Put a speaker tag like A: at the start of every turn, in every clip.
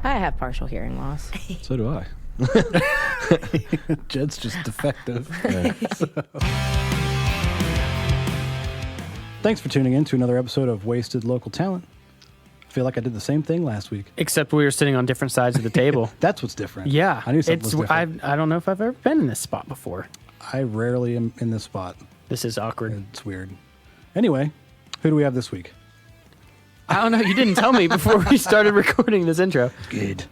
A: I have partial hearing loss.
B: So do I.
C: Jed's just defective. Thanks for tuning in to another episode of Wasted Local Talent. I feel like I did the same thing last week.
D: Except we were sitting on different sides of the table.
C: That's what's different.
D: Yeah.
C: I knew something was different.
D: I don't know if I've ever been in this spot before.
C: I rarely am in this spot.
D: This is awkward.
C: It's weird. Anyway, who do we have this week?
D: I don't know. You didn't tell me before we started recording this intro.
C: Good.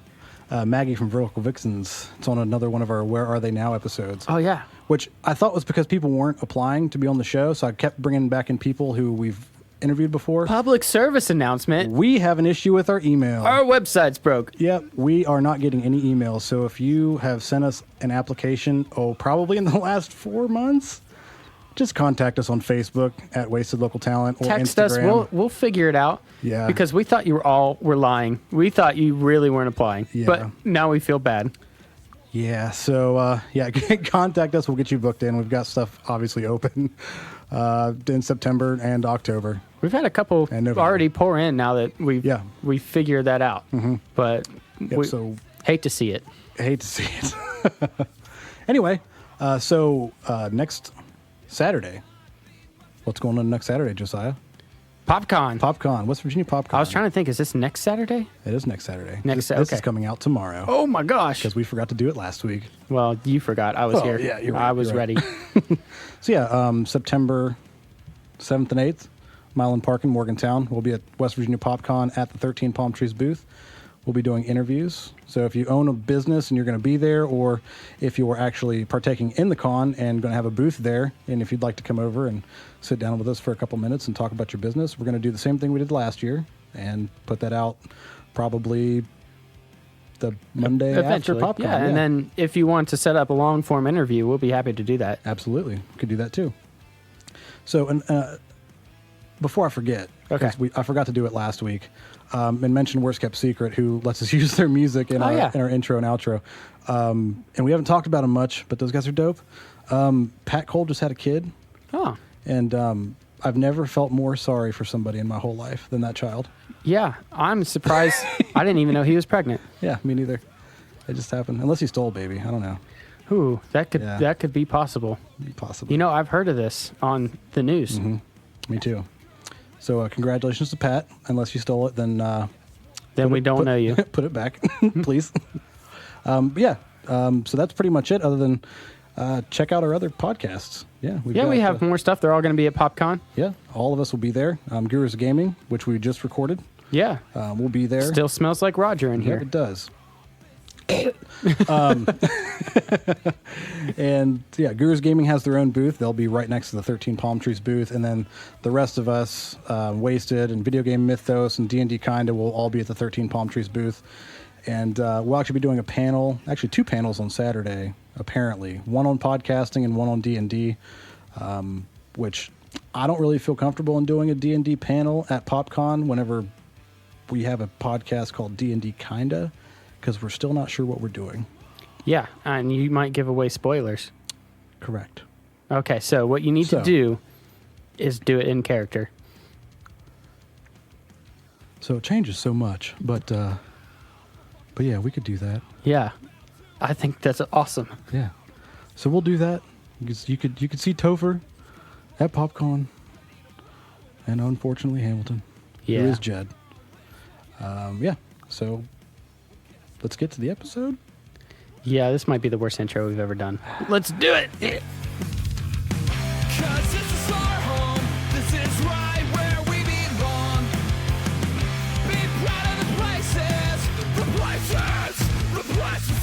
C: Maggie from Vertical Vixens. It's on another one of our Where Are They Now episodes.
D: Oh, yeah.
C: Which I thought was because people weren't applying to be on the show, so I kept bringing back in people who we've interviewed before.
D: Public service announcement.
C: We have an issue with our email.
D: Our website's broke.
C: Yep, we are not getting any emails. So if you have sent us an application, probably in the last 4 months, just contact us on Facebook at Wasted Local Talent or
D: Text
C: Instagram.
D: us. We'll figure it out.
C: Yeah.
D: Because we thought you were lying. We thought you really weren't applying.
C: Yeah.
D: But now we feel bad.
C: Yeah, so contact us. We'll get you booked in. We've got stuff obviously open in September and October.
D: We've had a couple
C: And November.
D: already pour in now that we figured that out. Mm-hmm. But we
C: so
D: hate to see it.
C: I hate to see it. Anyway, so next Saturday, what's going on next Saturday, Josiah?
D: PopCon.
C: West Virginia PopCon.
D: I was trying to think, is this next Saturday?
C: It is next Saturday. This
D: Okay.
C: is coming out tomorrow.
D: Oh my gosh.
C: Because we forgot to do it last week.
D: Well, you forgot. I was here.
C: Yeah, you're right,
D: I was
C: you're right.
D: ready.
C: So yeah, September 7th and 8th, Milan Park in Morgantown. We'll be at West Virginia PopCon at the 13 Palm Trees booth. We'll be doing interviews. So if you own a business and you're going to be there, or if you're actually partaking in the con and going to have a booth there, and if you'd like to come over and sit down with us for a couple minutes and talk about your business, we're going to do the same thing we did last year and put that out probably the Monday
D: Eventually.
C: after PopCon.
D: Yeah, and then if you want to set up a long-form interview, we'll be happy to do that.
C: Absolutely. Could do that too. So, and before I forget,
D: Okay.
C: 'cause I forgot to do it last week, and mention Worst Kept Secret, who lets us use their music in our intro and outro. And we haven't talked about them much, but those guys are dope. Pat Cole just had a kid,
D: Oh,
C: and I've never felt more sorry for somebody in my whole life than that child.
D: yeah. I'm surprised. I didn't even know he was pregnant.
C: Yeah, me neither. It just happened. Unless he stole a baby. I don't know.
D: Ooh, that could be possible.
C: Possibly.
D: You know, I've heard of this on the news.
C: Mm-hmm. Me too. So congratulations to Pat. Unless you stole it, then
D: We don't know you.
C: Put it back, please. So that's pretty much it. Other than check out our other podcasts. Yeah,
D: We have more stuff. They're all going to be at PopCon.
C: Yeah, all of us will be there. Gurus Gaming, which we just recorded,
D: Yeah.
C: we'll be there.
D: Still smells like Roger in
C: Yeah,
D: here.
C: it does. And yeah, Gurus Gaming has their own booth. They'll be right next to the 13 Palm Trees booth, and then the rest of us, Wasted and Video Game Mythos and D&D Kinda, will all be at the 13 Palm Trees booth. And we'll actually be doing a panel, actually 2 panels on Saturday, apparently. One on podcasting and one on D&D, which I don't really feel comfortable in doing a D&D panel at PopCon whenever we have a podcast called D&D Kinda, because we're still not sure what we're doing.
D: Yeah, and you might give away spoilers.
C: Correct.
D: Okay, so what you need to do is do it in character.
C: So it changes so much, but yeah, we could do that.
D: Yeah, I think that's awesome.
C: Yeah. So we'll do that. You could see Topher at PopCon, and unfortunately Hamilton.
D: Yeah.
C: Who is Jed. Yeah. So let's get to the episode.
D: Yeah, this might be the worst intro we've ever done. Let's do it.
E: 'Cause this is our home, this is right where we belong. Be proud of the places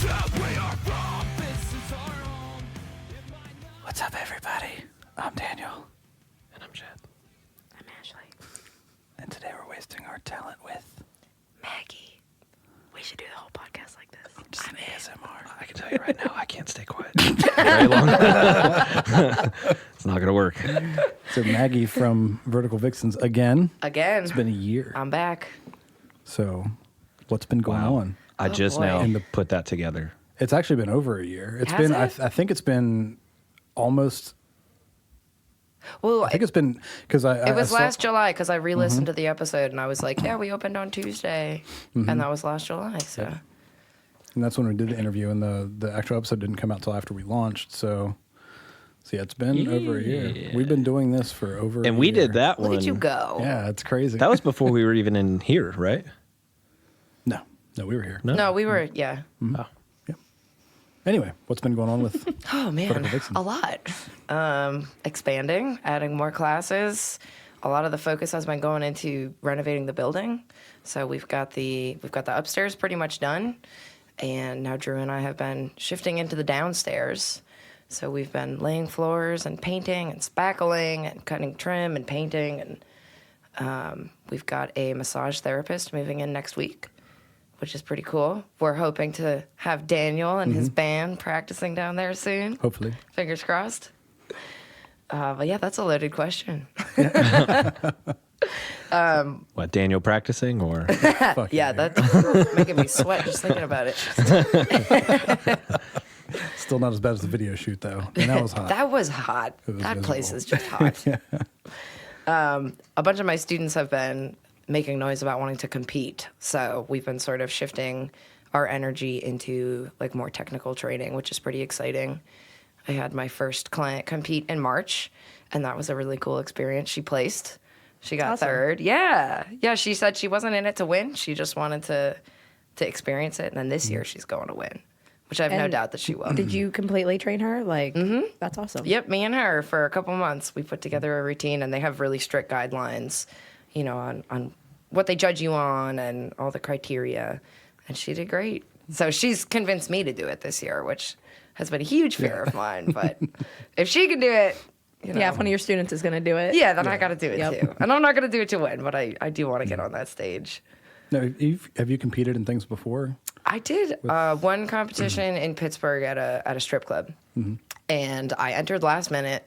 E: that we are from. This is our home.
C: What's up, everybody? I'm Daniel.
B: And I'm Chad.
A: I'm Ashley.
C: And today we're wasting our talent with
A: Maggie. We should do the whole podcast like this.
C: I'm ASMR.
B: I can tell you right now, I can't stay quiet very long. It's not going to work.
C: So Maggie from Vertical Vixens again.
A: Again.
C: It's been a year.
A: I'm back.
C: So what's been going on?
B: I just
A: boy.
B: now put that together.
C: It's actually been over a year. It's
A: Has
C: been,
A: it?
C: I think it's been almost
A: Well,
C: I think it's been because
A: it was last July because I re-listened to the episode and I was like, yeah, we opened on Tuesday, and that was last July. So
C: and that's when we did the interview, and the actual episode didn't come out till after we launched. So yeah, it's been over a year. We've been doing this for over.
B: And
C: a
B: we
C: year.
B: did that
A: look
B: one.
A: at you go.
C: Yeah, it's crazy.
B: That was before we were even in here, right?
C: no, we were here.
A: No, we were
B: Oh.
C: Anyway, what's been going on with?
A: Oh man,
C: Critical Vixens.
A: a lot. Expanding, adding more classes. A lot of the focus has been going into renovating the building. So we've got the upstairs pretty much done, and now Drew and I have been shifting into the downstairs. So we've been laying floors and painting and spackling and cutting trim and painting, and we've got a massage therapist moving in next week, which is pretty cool. We're hoping to have Daniel and his band practicing down there soon.
C: Hopefully,
A: Fingers crossed. But yeah, that's a loaded question.
B: What, Daniel practicing or?
C: fuck
A: Yeah,
C: dude.
A: that's making me sweat just thinking about it.
C: Still not as bad as the video shoot though. And that was hot.
A: That was hot.
C: It was
A: That place
C: miserable.
A: is just hot. A bunch of my students have been making noise about wanting to compete. So we've been sort of shifting our energy into like more technical training, which is pretty exciting. I had my first client compete in March, and that was a really cool experience. She placed. She got
F: Awesome.
A: third. Yeah. Yeah, she said she wasn't in it to win. She just wanted to experience it. And then this year she's going to win, which I have no
F: And
A: doubt that she will.
F: Did you completely train her? Like, that's awesome.
A: Yep, me and her for a couple months. We put together a routine, and they have really strict guidelines, you know, on what they judge you on and all the criteria. And she did great. So she's convinced me to do it this year, which has been a huge fear of mine. But if she can do it, you know.
F: Yeah, if one of your students is going to do it.
A: Yeah, then I got to do it
F: Yep.
A: too. And I'm not going to do it to win, but I do want to get on that stage.
C: No, have you competed in things before?
A: I did one competition in Pittsburgh at a strip club, and I entered last minute,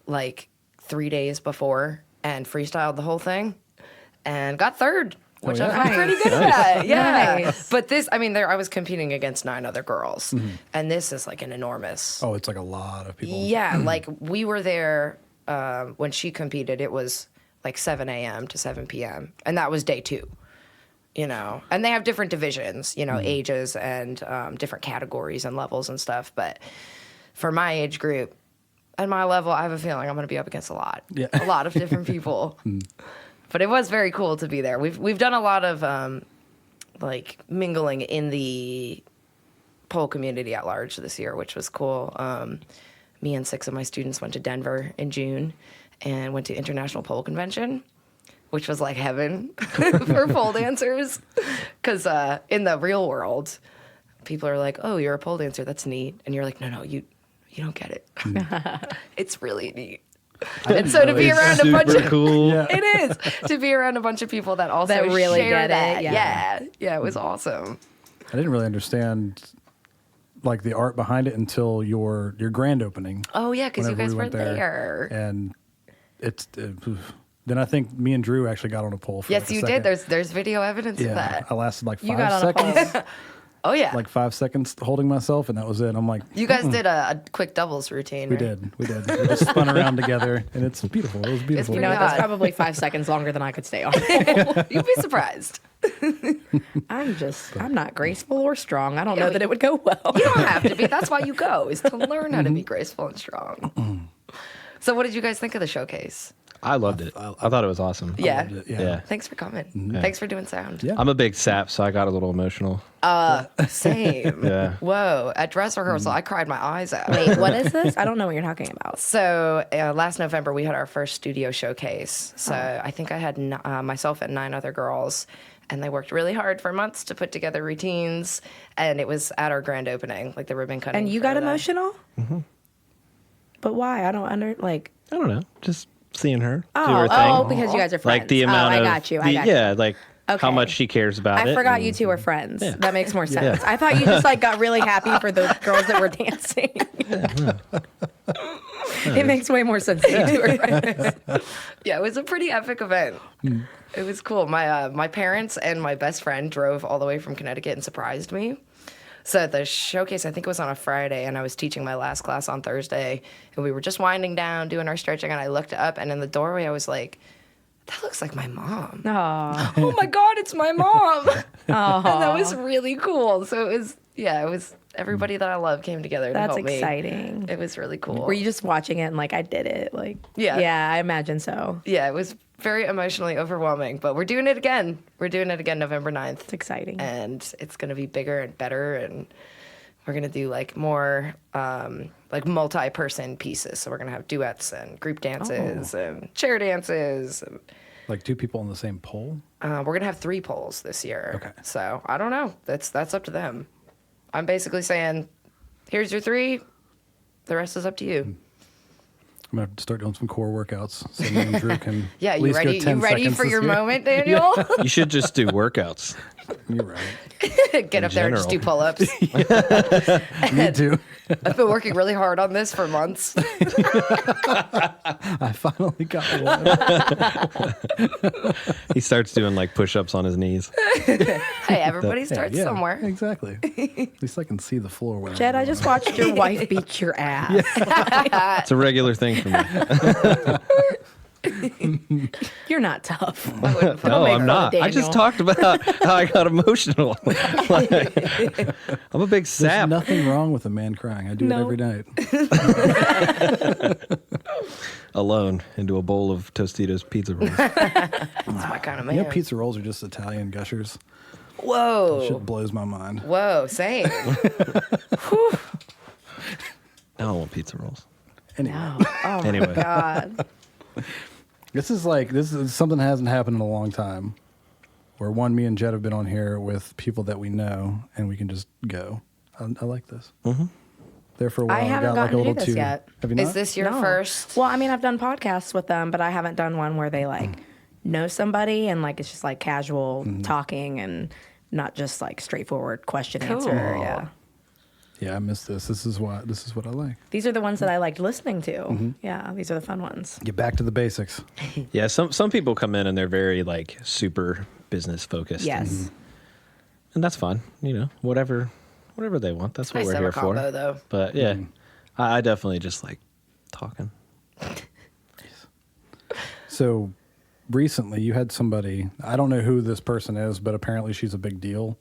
A: like 3 days before, and freestyled the whole thing, and got third, which
C: yeah.
A: I felt pretty good at. Yeah,
F: Nice.
A: but this, I mean, I was competing against 9 other girls, and this is like an enormous.
C: Oh, it's like a lot of people.
A: Yeah, like we were there when she competed. It was like 7 a.m. to 7 p.m. and that was day 2. You know, and they have different divisions, you know, ages and different categories and levels and stuff. But for my age group and my level, I have a feeling I'm going to be up against a lot of different people. But it was very cool to be there. We've done a lot of like mingling in the pole community at large this year, which was cool. Me and 6 of my students went to Denver in June and went to International Pole Convention, which was like heaven for pole dancers. Because in the real world, people are like, oh, you're a pole dancer. That's neat. And you're like, no, you don't get it. It's really neat. And so to be around a bunch of
B: cool.
A: it is to be around a bunch of people that also
F: That really
A: share
F: get it,
A: that.
F: yeah.
A: Yeah, it was awesome.
C: I didn't really understand like the art behind it until your grand opening.
A: Oh yeah, because you
C: whenever
A: guys
C: we
A: were
C: went
A: there.
C: And it's then I think me and Drew actually got on a pole. For
A: Yes,
C: like a
A: you
C: second.
A: did. There's video evidence of
C: Yeah,
A: that.
C: I lasted like 5
F: You got on a
C: seconds.
F: pole.
A: Oh yeah,
C: Like 5 seconds holding myself, and that was it. I'm like,
A: you guys did a quick doubles routine.
C: we
A: right?
C: did. We just spun around together, and it's beautiful. It was beautiful.
F: You
A: pretty
F: know, that's
A: God.
F: probably 5 seconds longer than I could stay on.
A: You'd be surprised.
F: I'm not graceful or strong. I don't know that it would go well.
A: You don't have to be. That's why you go, is to learn how to be graceful and strong. So what did you guys think of the showcase?
B: I loved it. I thought it was awesome.
A: Yeah.
C: Loved it,
B: Yeah.
A: Thanks for coming. Thanks for doing sound.
C: Yeah.
B: I'm a big sap, so I got a little emotional.
A: Same.
B: Yeah.
A: Whoa. At dress rehearsal, I cried my eyes out.
F: Wait, what is this? I don't know what you're talking about.
A: So last November, we had our first studio showcase. So I think I had myself and 9 other girls, and they worked really hard for months to put together routines. And it was at our grand opening, like the ribbon cutting.
F: And you
A: for
F: got
A: the-
F: emotional? But why? I don't
B: I don't know. Just seeing her do
F: Oh,
B: her thing.
F: oh, because you guys are friends.
B: Like the amount
F: I
B: of
F: got you.
B: yeah, like
F: Okay.
B: how much she cares about it.
F: I forgot
B: and-
F: you two were friends.
B: Yeah.
F: That makes more sense. I thought you just like got really happy for the girls that were dancing. It makes way more sense that you two were friends.
A: Yeah, it was a pretty epic event. It was cool. My parents and my best friend drove all the way from Connecticut and surprised me. So the showcase, I think it was on a Friday, and I was teaching my last class on Thursday, and we were just winding down, doing our stretching, and I looked up, and in the doorway, I was like, that looks like my mom.
F: Aw.
A: Oh my God, it's my mom. And that was really cool. So it was everybody that I love came together to
F: That's
A: help me.
F: exciting.
A: It was really cool.
F: Were you just watching it and like, I did it? Like,
A: Yeah.
F: Yeah, I imagine so.
A: Yeah, it was very emotionally overwhelming, but we're doing it again. We're doing it again November 9th.
F: It's exciting.
A: And it's going to be bigger and better, and we're going to do like more like multi-person pieces. So we're going to have duets and group dances and chair dances. And,
C: Like 2 people on the same pole?
A: we're going to have 3 polls this year.
C: Okay.
A: So I don't know. That's up to them. I'm basically saying, here's your 3. The rest is up to you.
C: I'm going to start doing some core workouts so me and Drew can
A: Yeah,
C: at
A: you
C: least go
A: ready?
C: 10
A: You ready
C: seconds
A: for
C: this
A: your
C: year.
A: moment, Daniel?
B: You should just do workouts.
C: You're right.
A: Get up there and just do
B: general.
A: pull-ups.
C: Me too.
A: I've been working really hard on this for months.
C: I finally got one.
B: He starts doing like push-ups on his knees.
A: Hey, everybody starts somewhere.
C: Exactly. At least I can see the floor. When
F: Jed, I just watched your wife beat your ass.
B: It's a regular thing for me.
F: You're not tough.
B: No,
F: make
B: I'm
F: fun of
B: not. I just
F: Daniel.
B: talked about how I got emotional. Like, I'm a big
C: There's
B: sap.
C: nothing wrong with a man crying. I do
F: No.
C: it every night.
B: Alone into a bowl of Tostitos pizza rolls.
A: That's my kind of man.
C: You know, pizza rolls are just Italian gushers.
A: Whoa.
C: Shit blows my mind.
A: Whoa, same.
B: Now I want pizza rolls.
C: Anyway,
F: Oh my
B: Anyway.
F: God.
C: this is something that hasn't happened in a long time. Where me and Jed have been on here with people that we know, and we can just go. I like this. Mm-hmm. There for a while,
F: I
C: we
F: haven't
C: got like a
F: gotten to do
C: little
F: this
C: too.
F: yet.
C: Have you not?
A: Is this your
F: No.
A: first?
F: Well, I mean, I've done podcasts with them, but I haven't done one where they like know somebody and like it's just like casual talking and not just like straightforward question answer. Yeah.
C: Yeah, I missed this. This is what I like.
F: These are the ones that I liked listening to. Yeah, these are the fun ones.
C: Get back to the basics.
B: Yeah, some people come in and they're very like super business focused.
F: Yes.
B: And that's fine. You know, whatever they want. That's what
A: Nice
B: we're
A: to have
B: here
A: a combo,
B: for.
A: though.
B: But yeah, I definitely just like talking.
C: So recently you had somebody, I don't know who this person is, but apparently she's a big deal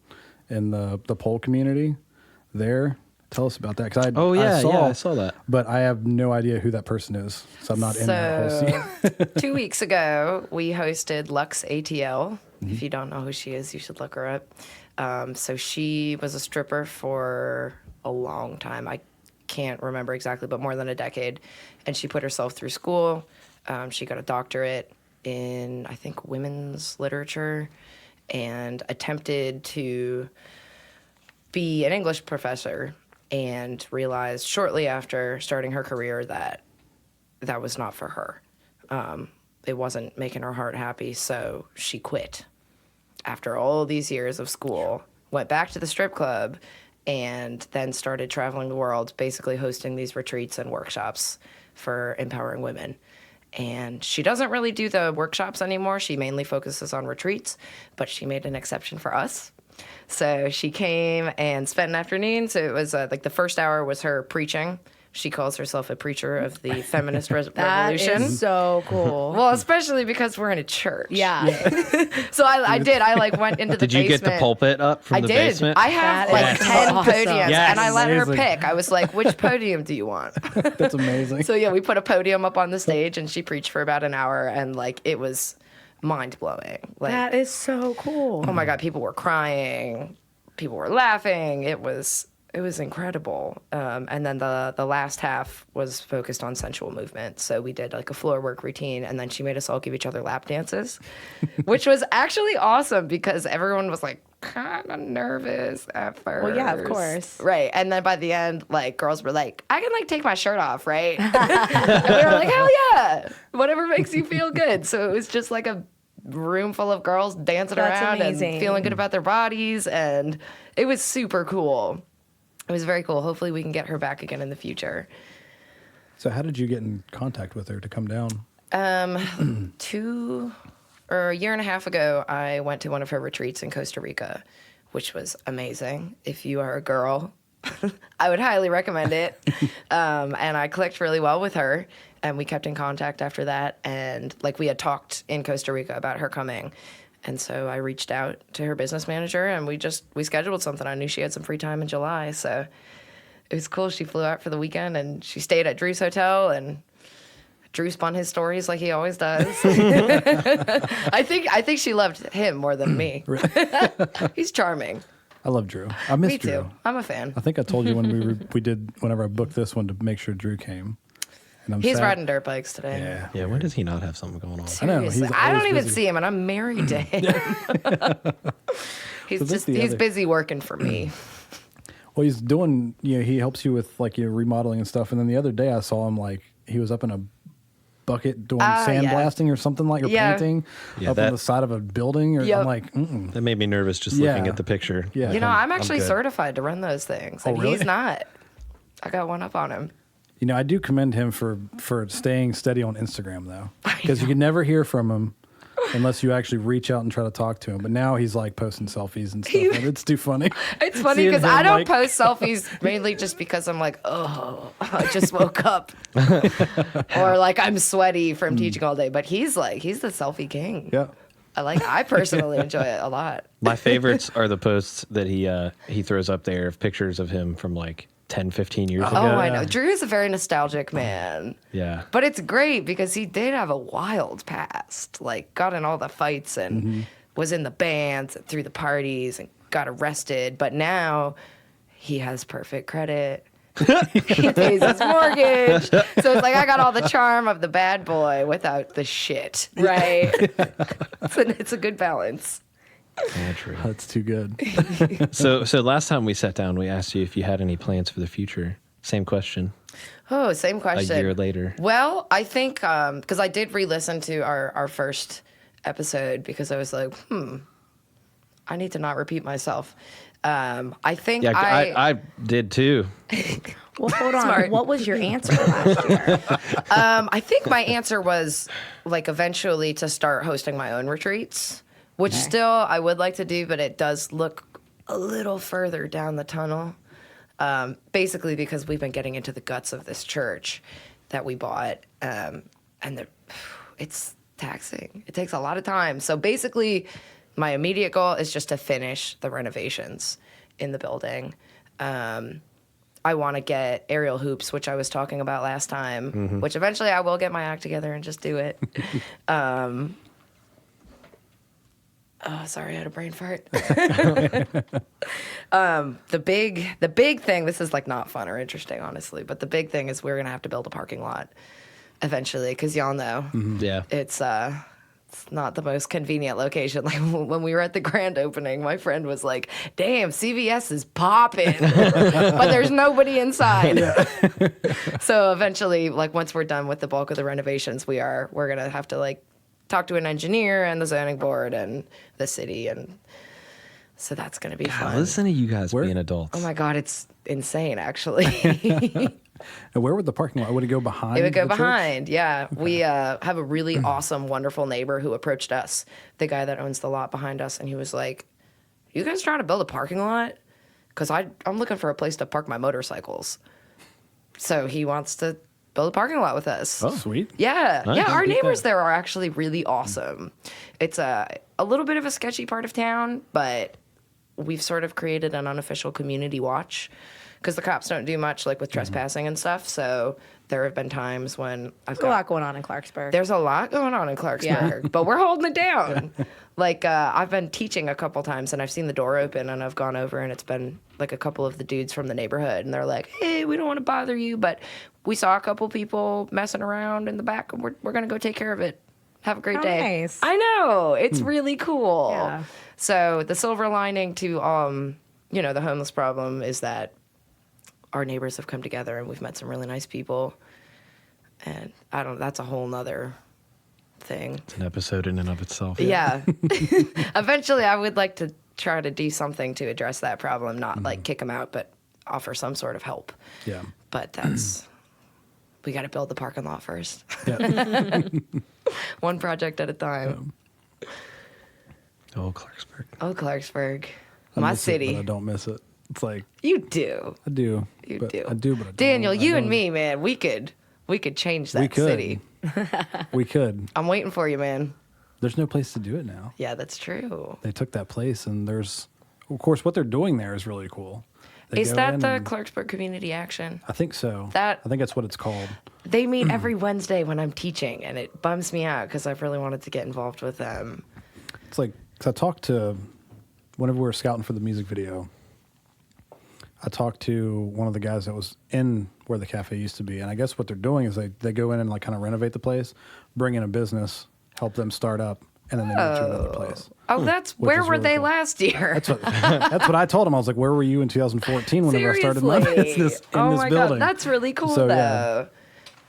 C: in the pole community there. Tell us about that. Cause
B: I saw that.
C: But I have no idea who that person is. So I'm not in that whole scene.
A: 2 weeks ago, we hosted Lux ATL. If you don't know who she is, you should look her up. So she was a stripper for a long time. I can't remember exactly, but more than a decade. And she put herself through school. She got a doctorate in, I think, women's literature, and attempted to be an English professor, and realized shortly after starting her career that that was not for her. It wasn't making her heart happy, so she quit. After all these years of school, went back to the strip club, and then started traveling the world, basically hosting these retreats and workshops for empowering women. And she doesn't really do the workshops anymore. She mainly focuses on retreats, but she made an exception for us. So she came and spent an afternoon. So it was like the first hour was her preaching. She calls herself a preacher of the feminist
F: That
A: revolution.
F: is so cool.
A: Well, especially because we're in a church.
F: yeah.
A: So I did. I like went into the
B: Did you
A: basement.
B: get the pulpit up from
A: I
B: the
A: did.
B: basement?
A: I have
F: That
A: like
F: is
A: 10
F: awesome.
A: podiums,
B: Yes.
A: and I let her
C: Amazing.
A: pick. I was like, which podium do you want?
C: That's amazing.
A: So yeah, we put a podium up on the stage, and she preached for about an hour, and like it was mind blowing. Like,
F: That is so cool.
A: oh my God, people were crying, people were laughing. It was incredible. And then the last half was focused on sensual movement. So we did like a floor work routine, and then she made us all give each other lap dances, which was actually awesome because everyone was like kind of nervous at first.
F: Well, yeah, of course.
A: Right. And then by the end, like girls were like, I can like take my shirt off, right? And we were like, hell yeah, whatever makes you feel good. So it was just like a room full of girls dancing
F: That's
A: around
F: amazing.
A: and feeling good about their bodies, and it was super cool. It was very cool. Hopefully we can get her back again in the future.
C: So how did you get in contact with her to come down?
A: A year and a half ago, I went to one of her retreats in Costa Rica, which was amazing. If you are a girl, I would highly recommend it. And I clicked really well with her, and we kept in contact after that. And like we had talked in Costa Rica about her coming. And so I reached out to her business manager, and we scheduled something. I knew she had some free time in July, so it was cool. She flew out for the weekend, and she stayed at Drew's hotel, and Drew spun his stories like he always does. I think she loved him more than me. He's charming.
C: I love Drew. I miss
A: Me
C: Drew.
A: too. I'm a fan.
C: I think I told you when whenever I booked this one to make sure Drew came. And I'm
A: He's
C: sad.
A: riding dirt bikes today.
C: Yeah.
B: Yeah, when does he not have something going on?
C: I know, he's
A: Seriously. I don't
C: always
A: even
C: busy.
A: see him, and I'm married to him. He's busy working for me.
C: Well, he's doing, he helps you with like your remodeling and stuff. And then the other day I saw him like he was up in a bucket doing sandblasting or something like, or painting
B: Yeah,
C: up on the side of a building. Or
A: Yep.
C: I'm like, mm-mm.
B: That made me nervous just
C: Yeah.
B: looking at the picture.
C: Yeah.
A: You know, I'm actually
B: good.
A: certified to run those things, and
C: really?
A: he's not. I got one up on him.
C: I do commend him for staying steady on Instagram though, because you can never hear from him unless you actually reach out and try to talk to him. But now he's like posting selfies and stuff. And it's too funny.
A: It's funny
C: Seeing
A: because
C: him,
A: I don't
C: like-
A: post selfies mainly just because I'm like, oh, I just woke up, or like I'm sweaty from teaching all day. But he's the selfie king.
C: Yeah.
A: I personally enjoy it a lot.
B: My favorites are the posts that he throws up there of pictures of him from like 10, 15 years ago.
A: Oh, I know. Drew is a very nostalgic man.
B: Yeah.
A: But it's great because he did have a wild past. Like, got in all the fights and was in the bands and threw the parties and got arrested. But now he has perfect credit. He pays his mortgage. So it's like I got all the charm of the bad boy without the shit, right? It's a good balance.
B: Yeah, true.
C: That's too good.
B: So last time we sat down, we asked you if you had any plans for the future. Same question.
A: Oh, same question.
B: A year later.
A: Well, I think because I did re-listen to our first episode because I was like, I need to not repeat myself. I think
B: Yeah, I did too.
F: Well, hold on.
A: Smart.
F: What was your answer last year?
A: I think my answer was like eventually to start hosting my own retreats, which still I would like to do, but it does look a little further down the tunnel. Basically because we've been getting into the guts of this church that we bought, and it's taxing. It takes a lot of time. So basically, my immediate goal is just to finish the renovations in the building. I want to get aerial hoops, which I was talking about last time, which eventually I will get my act together and just do it. Oh, sorry, I had a brain fart. The big thing, this is like not fun or interesting, honestly, but the big thing is we're going to have to build a parking lot eventually, because y'all know
B: Yeah.
A: it's not the most convenient location. Like when we were at the grand opening, my friend was like, damn, CVS is popping, but there's nobody inside. So eventually, like once we're done with the bulk of the renovations, we're going to have to like talk to an engineer and the zoning board and the city, and so that's going to be fun.
B: Listen to you guys
C: Where-
B: being adults.
A: Oh my God, it's insane, actually.
C: And where would the parking lot? Would it go behind?
A: It would go
C: the church?
A: behind, yeah. We have a really awesome, wonderful neighbor who approached us, the guy that owns the lot behind us, and he was like, you guys trying to build a parking lot? Because I'm looking for a place to park my motorcycles. So he wants to build a parking lot with us.
C: Oh, sweet.
A: Yeah,
B: Nice.
A: yeah. Our
C: Get
A: neighbors
C: that.
A: there are actually really awesome. It's a little bit of a sketchy part of town, but we've sort of created an unofficial community watch because the cops don't do much like with trespassing and stuff. So there have been times when
F: There's a lot going on in Clarksburg.
A: there's a lot going on in Clarksburg, but we're holding it down. Like, I've been teaching a couple times, and I've seen the door open, and I've gone over, and it's been, like, a couple of the dudes from the neighborhood, and they're like, hey, we don't want to bother you, but we saw a couple people messing around in the back, and we're going to go take care of it. Have a great
F: How
A: day.
F: nice.
A: I know. It's really cool.
F: Yeah.
A: So the silver lining to, the homeless problem is that our neighbors have come together, and we've met some really nice people, and that's a whole nother thing.
B: It's an episode in and of itself.
A: Yeah. Eventually, I would like to try to do something to address that problem, not like kick them out, but offer some sort of help.
C: Yeah.
A: But we got to build the parking lot first.
C: Yeah.
A: One project at a time.
B: Oh, Clarksburg.
A: Oh, Clarksburg. My
C: miss
A: city.
C: it, but I don't miss it. It's like
A: You do.
C: I do.
A: You
C: but
A: do.
C: I do, but I don't.
A: Daniel,
C: I
A: you and
C: don't.
A: me, man, we could change that
C: We could.
A: city.
C: We could.
A: I'm waiting for you, man.
C: There's no place to do it now.
A: Yeah, that's true.
C: They took that place, and there's, of course, what they're doing there is really cool. They
A: Is
C: go
A: that
C: in
A: the
C: and-
A: Clarksburg Community Action?
C: I think so.
A: That-
C: I think that's what it's called.
A: They meet every Wednesday when I'm teaching, and it bums me out because I've really wanted to get involved with them.
C: It's like, cause I talked to, whenever we were scouting for the music video, I talked to one of the guys that was in where the cafe used to be. And I guess what they're doing is they go in and like kind of renovate the place, bring in a business, help them start up, and then they move to another place.
A: Oh, that's
C: Which
A: where
C: is
A: were
C: really
A: they
C: cool.
A: last year?
C: That's what I told him. I was like, where were you in 2014 whenever I started my
A: Seriously?
C: business in
A: Oh
C: this
A: my
C: building?
A: God, that's really cool
C: So,
A: though.
C: yeah.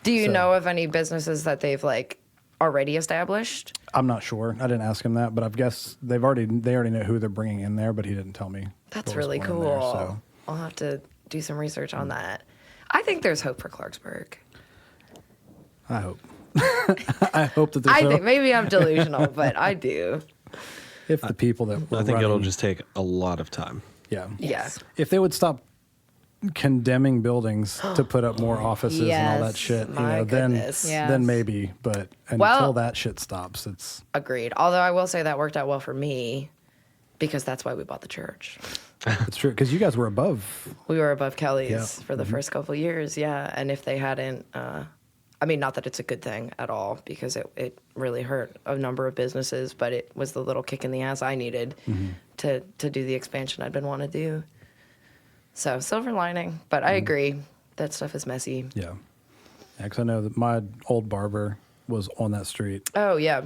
A: Do you
C: So-
A: know of any businesses that they've like already established?
C: I'm not sure. I didn't ask him that, but I guess they already know who they're bringing in there, but he didn't tell me.
A: That's
C: what was
A: really
C: going
A: cool.
C: in there, so.
A: I'll have to do some research on that. I think there's hope for Clarksburg.
C: I hope. I hope that there's
A: I
C: hope.
A: think maybe I'm delusional, but I do.
C: If the people that were
B: I think it'll
C: running-
B: just take a lot of time.
C: yeah.
A: Yeah.
C: If they would stop condemning buildings to put up more offices and all that
F: Yes.
C: shit,
A: My goodness.
C: then
F: Yes.
C: maybe. But until
A: Well-
C: that shit stops, it's
A: Agreed. Although I will say that worked out well for me because that's why we bought the church.
C: true because you guys were above.
A: We were above Kelly's
C: Yeah.
A: for the first couple of years, yeah. And if they hadn't, I mean, not that it's a good thing at all because it really hurt a number of businesses, but it was the little kick in the ass I needed to do the expansion I'd been wanting to do. So silver lining, but I agree that stuff is messy.
C: Yeah. Because I know that my old barber was on that street.
A: Oh yeah,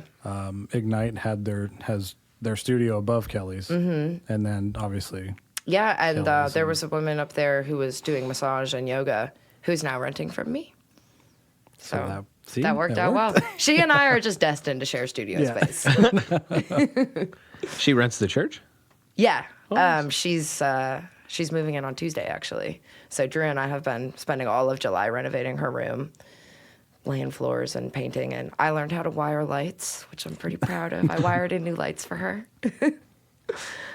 C: Ignite has their studio above Kelly's, and then obviously
A: yeah. And
C: Kelly's
A: there
C: and-
A: was a woman up there who was doing massage and yoga, who's now renting from me. So
C: that
A: worked out well. She and I are just destined to share studio
C: Yeah.
A: space.
B: She rents the church?
A: Yeah. She's moving in on Tuesday, actually. So Drew and I have been spending all of July renovating her room, laying floors and painting. And I learned how to wire lights, which I'm pretty proud of. I wired in new lights for her.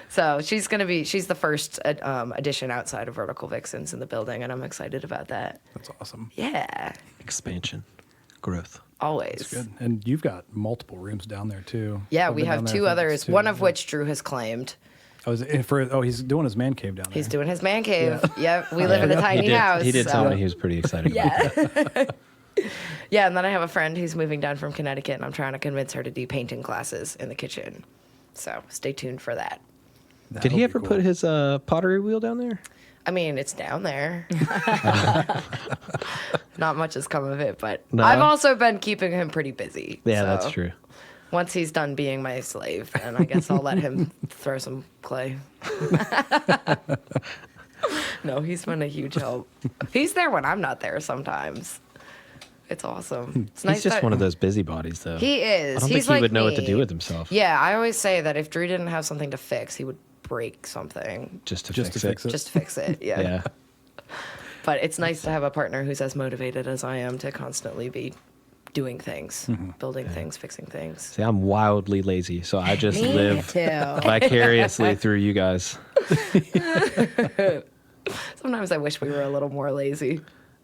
A: So she's the first addition outside of Vertical Vixens in the building, and I'm excited about that.
C: That's awesome.
A: Yeah,
B: Expansion. Growth.
A: always.
C: Good. And you've got multiple rooms down there too.
A: Yeah,
C: I've
A: we
C: been
A: have
C: down there,
A: two
C: I think it's
A: others,
C: two,
A: one of
C: yeah.
A: which Drew has claimed.
C: He's doing his man cave down there.
A: He's doing his man cave. Yep, we live in a tiny house.
B: He did tell
A: so-
B: me he was pretty excited about it.
A: Yeah, and then I have a friend who's moving down from Connecticut, and I'm trying to convince her to do painting classes in the kitchen. So stay tuned for that.
B: Did
C: That'll
B: he
C: be
B: ever
C: cool.
B: put his pottery wheel down there?
A: I mean, it's down there. Not much has come of it, but
B: No?
A: I've also been keeping him pretty busy.
B: Yeah,
A: so
B: that's true.
A: Once he's done being my slave, then I guess I'll let him throw some clay. No, he's been a huge help. He's there when I'm not there sometimes. It's awesome. It's nice
B: He's just
A: that-
B: one of those busybodies, though.
A: He is.
B: I don't
A: He's
B: think he
A: like
B: would know what to
A: me.
B: do with himself.
A: Yeah, I always say that if Drew didn't have something to fix, he would break something
B: Just to
C: Just
B: fix
C: to
B: it.
C: fix it.
A: just to fix it. Yeah.
B: Yeah.
A: But it's nice to have a partner who's as motivated as I am to constantly be doing things, building things, fixing things.
B: See, I'm wildly lazy, so I just
F: Me
B: live
F: too.
B: vicariously through you guys.
A: Sometimes I wish we were a little more lazy.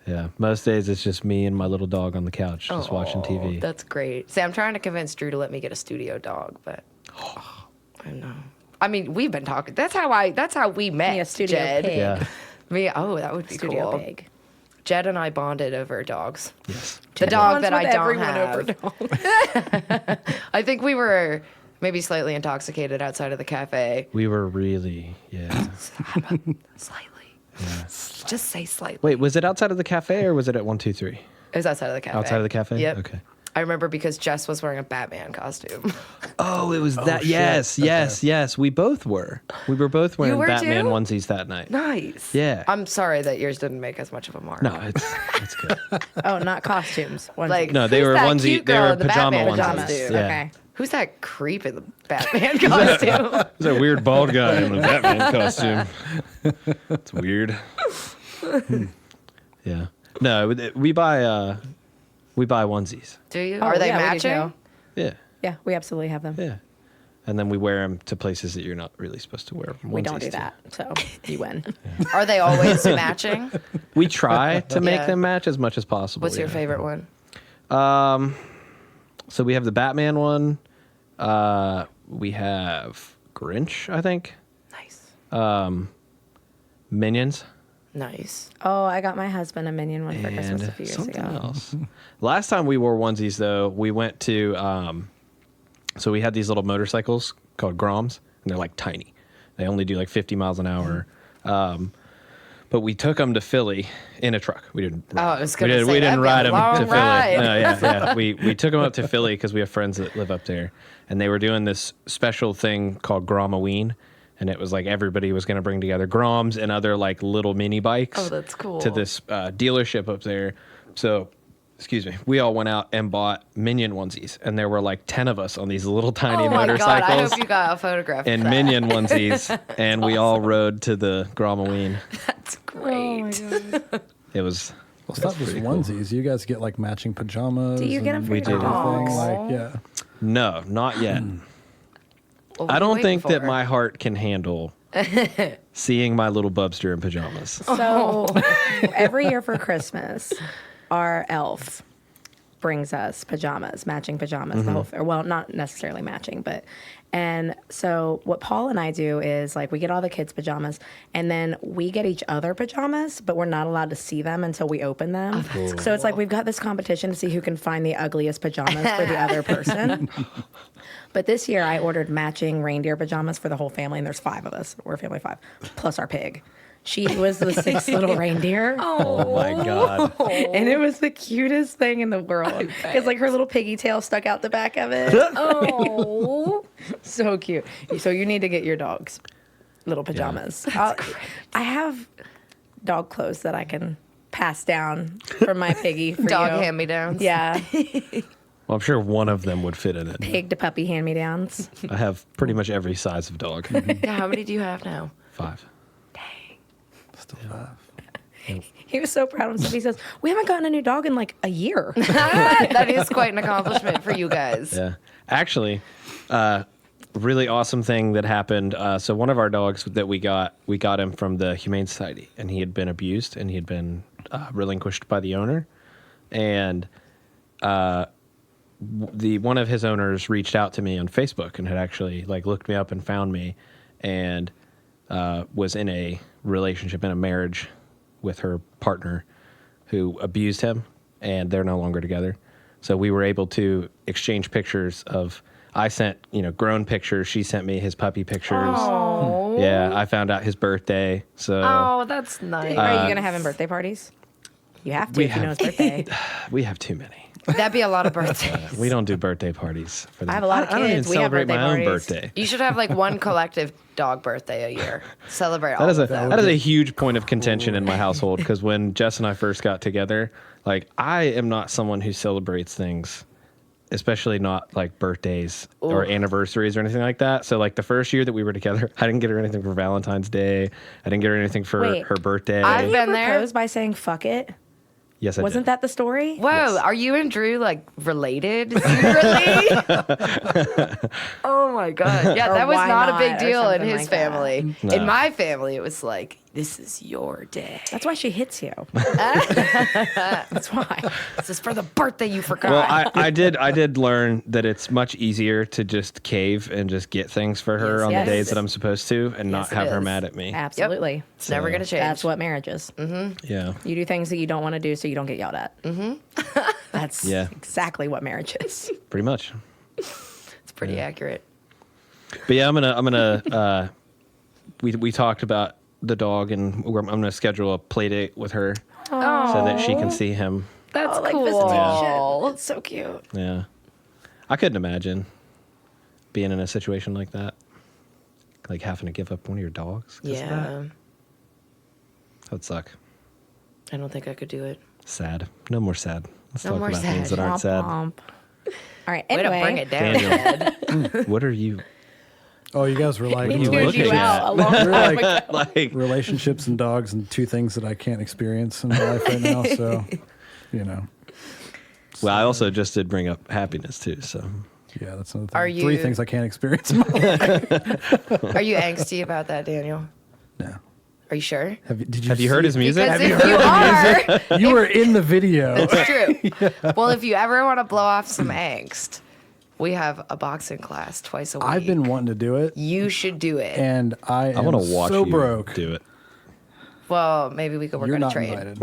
B: Yeah. Most days it's just me and my little dog on the couch just watching
A: Aw,
B: TV.
A: That's great. See, I'm trying to convince Drew to let me get a studio dog, but I know. I mean, we've been talking. That's how we met.
F: Me a studio
A: Jed.
F: pig.
B: Yeah.
A: Me. Oh, that would be
F: Studio
A: cool.
F: pig.
A: Jed and I bonded over dogs.
B: Yes.
A: The dog
F: Ones
A: that I
F: with
A: don't
F: everyone
A: have.
F: over dogs.
A: I think we were maybe slightly intoxicated outside of the cafe.
B: We were really, yeah.
A: Slightly. Just say slightly.
B: Wait, was it outside of the cafe or was it at 123?
A: It was outside of the cafe.
B: Outside of the cafe?
A: Yep.
B: Okay.
A: I remember because Jess was wearing a Batman costume.
B: Oh, it was that.
C: shit.
B: Yes, yes, yes. We both were. We were both wearing
A: were
B: Batman
A: too?
B: onesies that night.
A: Nice.
B: Yeah.
A: I'm sorry that yours didn't make as much of a mark.
B: No, it's good.
F: Oh, not costumes. Onesies.
A: Like,
B: No, they
A: who's
B: were
A: that
B: onesie-
A: cute
B: they
A: girl
B: were
A: in the
B: pajama
A: Batman
B: onesies.
A: costume?
B: Yeah.
F: Okay.
A: Who's that creep in the Batman costume?
B: There's a weird bald guy in a Batman costume. It's weird. Yeah. No, we buy onesies.
A: Do you?
F: Oh,
A: Are they
F: yeah, we do
A: matching?
F: too.
B: Yeah.
F: Yeah, we absolutely have them.
B: Yeah. and then we wear them to places that you're not really supposed to wear.
F: We don't
B: onesies
F: do
B: to.
F: that, so you win.
A: Are they always matching?
B: We try to make
A: Yeah.
B: them match as much as possible.
A: What's your favorite one?
B: So we have the Batman one. We have Grinch, I think.
A: Nice.
B: Minions.
A: Nice.
F: Oh, I got my husband a Minion one for Christmas a few years
B: something
F: ago.
B: else. Last time we wore onesies, though, we went to. So we had these little motorcycles called Groms, and they're like tiny. They only do like 50 miles an hour. But we took them to Philly in a truck. We didn't.
A: Oh, I was gonna say,
B: we didn't
A: that'd be a
B: ride them
A: long
B: to
A: ride.
B: Philly. No, yeah. We took them up to Philly because we have friends that live up there, and they were doing this special thing called Gromoween, and it was like everybody was going to bring together Groms and other like little mini bikes.
A: Oh, that's cool.
B: To this dealership up there. So, excuse me, we all went out and bought Minion onesies, and there were like 10 of us on these little tiny
A: Oh my God!
B: motorcycles.
A: I hope you got a photograph.
B: and
A: of that.
B: Minion onesies, and we all rode to the Gromoween.
A: That's great.
B: It was.
C: Well, it's not just onesies. You guys get like matching pajamas.
F: Do you get them
C: and
F: for your
B: do.
F: dogs?
C: everything. Like, yeah.
B: No, not yet.
A: What
B: I
A: were you
B: don't
A: waiting
B: think that
A: for?
B: my heart can handle seeing my little Bubster in pajamas.
F: So every year for Christmas, our elf brings us pajamas, matching pajamas. The whole, or well, not necessarily matching, but and so what Paul and I do is like we get all the kids' pajamas, and then we get each other pajamas, but we're not allowed to see them until we open them. So it's like we've got this competition to see who can find the ugliest pajamas for the other person. But this year I ordered matching reindeer pajamas for the whole family, and there's 5 of us. We're a family of 5, plus our pig. She was the 6th little reindeer.
B: Oh my God.
F: And it was the cutest thing in the world. Because like her little piggy tail stuck out the back of it.
A: Oh.
F: So cute. So you need to get your dogs little pajamas. I have dog clothes that I can pass down from my piggy for
A: Dog
F: you.
A: hand-me-downs.
F: Yeah.
B: Well, I'm sure one of them would fit in it.
F: Pig to puppy hand-me-downs.
B: I have pretty much every size of dog.
A: Yeah, how many do you have now?
B: 5.
C: Still 5.
F: He was so proud of himself. He says, we haven't gotten a new dog in like a year.
A: That is quite an accomplishment for you guys.
B: Yeah. Actually, really awesome thing that happened. So one of our dogs that we got him from the Humane Society, and he had been abused and he had been relinquished by the owner. And one of his owners reached out to me on Facebook and had actually like looked me up and found me, and was in a relationship, in a marriage with her partner who abused him, and they're no longer together. So we were able to exchange pictures of, I sent, grown pictures. She sent me his puppy pictures.
A: Oh.
B: Yeah, I found out his birthday. So
A: Oh, that's nice.
F: Are you going to have him birthday parties? You have to
B: we
F: if you know
B: have-
F: his birthday.
B: we have too many.
A: That'd be a lot of birthdays.
B: We don't do birthday parties for them.
F: I have a lot of
B: I don't even
F: kids. We have
B: celebrate
F: birthday
B: my own
F: parties.
B: birthday.
A: You should have like one collective dog birthday a year. Celebrate all
B: That is
A: of them.
B: a huge point of contention in my household, because when Jess and I first got together, like, I am not someone who celebrates things, especially not like birthdays or anniversaries or anything like that. So like the first year that we were together, I didn't get her anything for Valentine's Day. I didn't get her anything for
F: Wait,
B: her birthday.
A: I've
F: You
A: been there.
F: proposed by saying "fuck it."
B: Yes, I
F: Wasn't
B: did.
F: that the story?
A: Whoa,
B: Yes.
A: are you and Drew like related secretly? Oh my god. Yeah,
F: Or
A: that was
F: why
A: not a
F: not,
A: big
F: or
A: deal in
F: something
A: his
F: like that.
A: family.
B: No.
A: In my family, it was like, this is your day.
F: That's why she hits you. That's why.
A: This is for the birthday you forgot.
B: Well, I did learn that it's much easier to just cave and just get things for her
A: Yes,
B: on
F: yes.
B: the days that I'm supposed to, and not
A: it
B: have her
A: is.
B: mad at me.
F: Absolutely.
A: It's never going to change.
F: That's what marriage is.
B: Yeah.
F: You do things that you don't want to do so you don't get yelled at. Mm-hmm. That's
B: Yeah.
F: exactly what marriage is.
B: Pretty much.
A: It's pretty accurate.
B: But yeah, I'm gonna. We talked about the dog, and I'm gonna schedule a play date with her so that she can see him.
A: That's
F: like
A: cool.
F: visitation. It's so cute.
B: Yeah, I couldn't imagine being in a situation like that, like having to give up one of your dogs. 'cause of
A: Yeah.
B: that would suck.
A: I don't think I could do it.
B: Sad. No more sad. Let's
A: No
B: talk
A: more
B: about
A: sad.
B: things that aren't sad.
F: Womp. All right.
A: Way
F: Anyway,
A: to bring it down,
B: Daniel.
A: Ed.
B: What are you?
C: Oh, you guys were like,
F: we
B: you
F: tuned
B: looking
F: you
B: at?
F: out a long
C: we're
F: time
C: like
F: ago.
B: Like,
C: relationships and dogs and 2 things that I can't experience in my life right now. So,
B: well, I also just did bring up happiness too. So
C: Yeah, that's another thing.
A: Are you-
C: 3 things I can't experience in my life.
A: Are you angsty about that, Daniel?
C: No.
A: Are you sure?
B: Have you heard his music?
A: Because if you are,
C: You were in the video.
A: it's true. Well, if you ever want to blow off some angst, we have a boxing class twice a week.
C: I've been wanting to do it,
A: You should do it.
C: and I
B: I
C: am
B: want to watch
C: so
B: you
C: broke.
B: do it.
A: Well, maybe we could work
C: You're
A: on a
C: not
A: trade.
C: invited.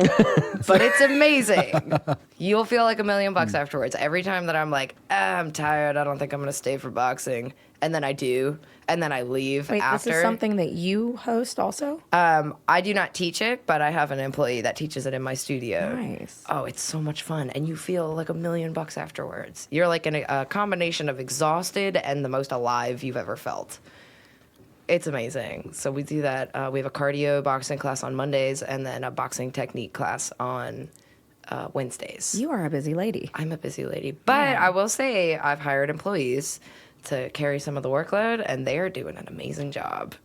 A: But it's amazing. You'll feel like $1 million afterwards. Every time that I'm like, I'm tired, I don't think I'm going to stay for boxing. And then I do. And then I leave
F: Wait,
A: after.
F: this is something that you host also?
A: I do not teach it, but I have an employee that teaches it in my studio.
F: Nice.
A: Oh, it's so much fun. And you feel like $1 million afterwards. You're like in a combination of exhausted and the most alive you've ever felt. It's amazing. So we do that. We have a cardio boxing class on Mondays and then a boxing technique class on Wednesdays.
F: You are a busy lady.
A: I'm a busy lady. But I will say I've hired employees to carry some of the workload, and they are doing an amazing job.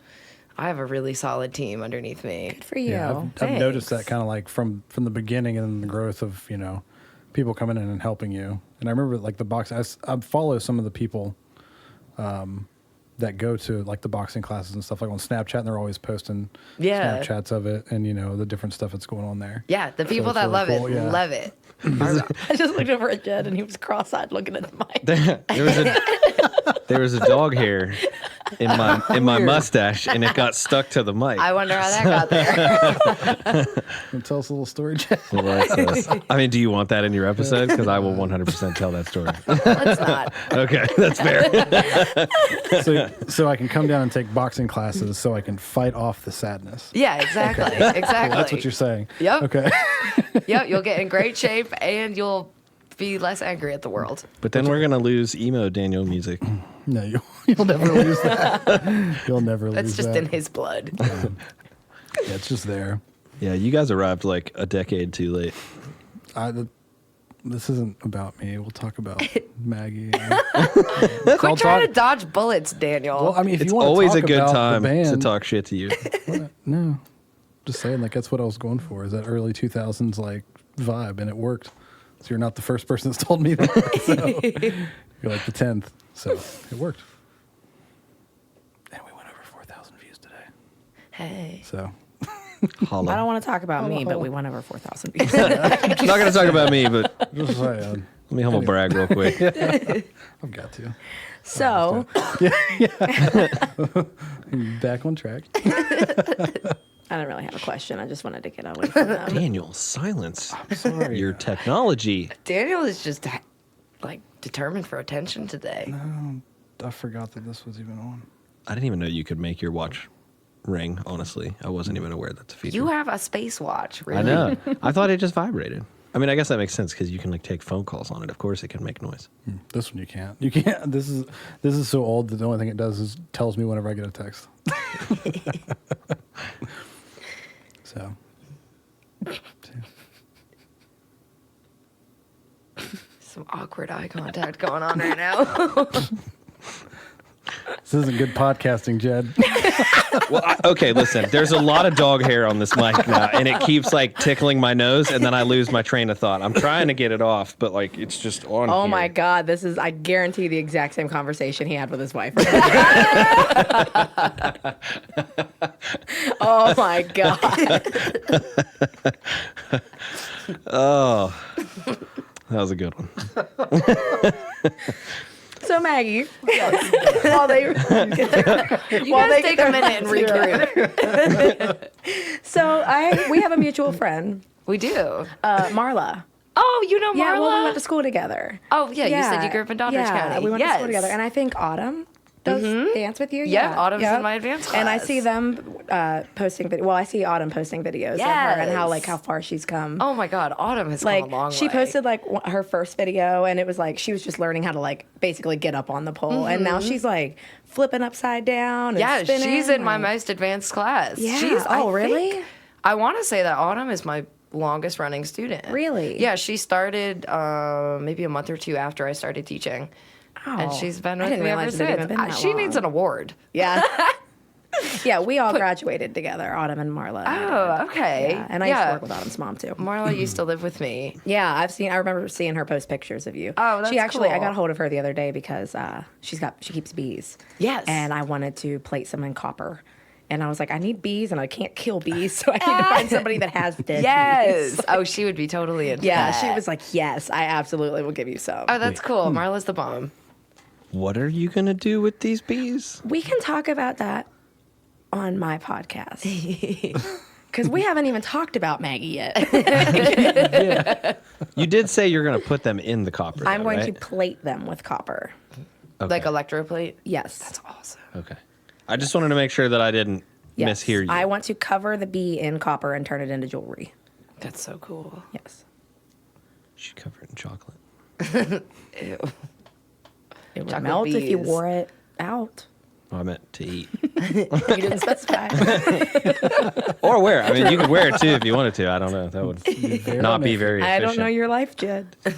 A: I have a really solid team underneath me.
F: Good for you.
C: Yeah, I've noticed that
A: Thanks.
C: kind of like from the beginning and the growth of, people coming in and helping you. And I remember like the box, I follow some of the people that go to like the boxing classes and stuff like on Snapchat, and they're always posting
A: Yeah.
C: Snapchats of it and, the different stuff that's going on there.
A: Yeah, the people
C: it's
A: that
C: really
A: love
C: cool,
A: it,
C: yeah.
A: love it.
F: I just looked over at Jed and he was cross-eyed looking at the mic.
B: There was a dog hair in my mustache, and it got stuck to the mic.
A: I wonder how that got there.
C: Tell us a little story, Jeff.
B: I mean, do you want that in your episode? Because I will 100% tell that story.
A: Let's not.
B: Okay, that's fair.
C: So I can come down and take boxing classes so I can fight off the sadness.
A: Yeah, exactly. Exactly.
C: That's what you're saying.
A: Yep.
C: Okay.
A: Yep, you'll get in great shape and you'll be less angry at the world.
B: But then we're gonna lose emo Daniel music.
C: No, you'll never lose that. You'll never lose
A: That's just
C: that.
A: in his blood.
C: Yeah, it's just there.
B: Yeah, you guys arrived like a decade too late.
C: This isn't about me. We'll talk about Maggie.
A: Quit trying to dodge bullets, Daniel.
C: Well, I mean, if
B: It's
C: you want to
B: always
C: talk
B: a good
C: about
B: time
C: the band,
B: to talk shit to you.
C: No, just saying, like that's what I was going for. Is that early 2000s like vibe, and it worked. So you're not the first person that's told me that. So you're like the 10th. So it worked. And we went over 4,000 views today.
A: Hey.
C: So
B: Holla.
F: I don't want to talk about me, but we went over 4,000 views.
B: I'm not gonna talk about me, but
C: just saying,
B: let me humble brag real quick.
C: I've got to.
F: So,
C: Back on track.
F: I don't really have a question. I just wanted to get away from them.
B: Daniel, silence
C: Sorry.
B: your technology.
A: Daniel is just like determined for attention today.
C: I forgot that this was even on.
B: I didn't even know you could make your watch ring. Honestly, I wasn't even aware that's a feature.
A: You have a space watch, really?
B: I know. I thought it just vibrated. I mean, I guess that makes sense because you can like take phone calls on it. Of course, it can make noise.
C: This one you can't. You can't. This is so old that the only thing it does is tells me whenever I get a text. So.
A: Some awkward eye contact going on right now.
C: This isn't good podcasting, Jed.
B: Well, okay, listen. There's a lot of dog hair on this mic now, and it keeps like tickling my nose, and then I lose my train of thought. I'm trying to get it off, but like it's just on.
F: Oh
B: here.
F: my God, this is, I guarantee, the exact same conversation he had with his wife. Oh my God.
B: Oh, that was a good one.
F: So Maggie, while they
A: You guys take a minute and regroup.
F: so we have a mutual friend,
A: We do.
F: Marla.
A: Oh, you know Marla?
F: Yeah, well, we went to school together.
A: Oh, yeah, you said you grew up in Doddridge County.
F: we went to
A: Yes.
F: school together, and I think Autumn does dance with you.
A: Yeah, Autumn's in my advanced
F: And I
A: class.
F: see them posting. Well, I see Autumn posting videos of her and
A: Yes.
F: how far she's come.
A: Oh my God, Autumn has
F: like
A: come a long way.
F: she posted like her first video, and it was like she was just learning how to like basically get up on the pole, and now she's like flipping upside down. And
A: Yeah,
F: spinning,
A: she's in my
F: like-
A: most advanced class.
F: Yeah.
A: She's,
F: Oh, really?
A: I want to say that Autumn is my longest running student.
F: Really?
A: Yeah, she started maybe a month or two after I started teaching. And
F: Oh,
A: she's been
F: I
A: with
F: didn't
A: me ever
F: realize it had even
A: since.
F: been that
A: She needs
F: long.
A: an award.
F: Yeah. Yeah, we all graduated together, Autumn and Marla.
A: Oh, okay.
F: Yeah, and I used to work with Autumn's mom too.
A: Marla used to live with me.
F: Yeah, I remember seeing her post pictures of you.
A: Oh, that's
F: She actually, I
A: cool.
F: got a hold of her the other day because she keeps bees.
A: Yes.
F: And I wanted to plate some in copper. And I was like, I need bees and I can't kill bees, so I need to find somebody that has dead
A: Yes.
F: bees.
A: Oh, she would be totally into
F: Yeah,
A: that.
F: she was like, yes, I absolutely will give you some.
A: Oh, that's cool. Marla's the bomb.
B: What are you gonna do with these bees?
F: We can talk about that on my podcast. Because we haven't even talked about Maggie yet.
B: You did say you're gonna put them in the copper.
F: I'm
B: though,
F: going to
B: right?
F: plate them with copper.
B: Okay.
A: Like electroplate.
F: Yes.
A: That's awesome.
B: Okay. I just wanted to make sure that I didn't
F: Yes.
B: mishear you.
F: I want to cover the bee in copper and turn it into jewelry.
A: That's so cool.
F: Yes.
B: Should cover it in chocolate.
A: Ew.
F: It would
A: Chocolate
F: melt if you
A: bees.
F: wore it out.
B: Oh, I meant to eat.
F: You didn't specify.
B: Or wear. I mean, you could wear it too if you wanted to. I don't know. That would not be very efficient.
F: I don't know your life, Jed.
C: I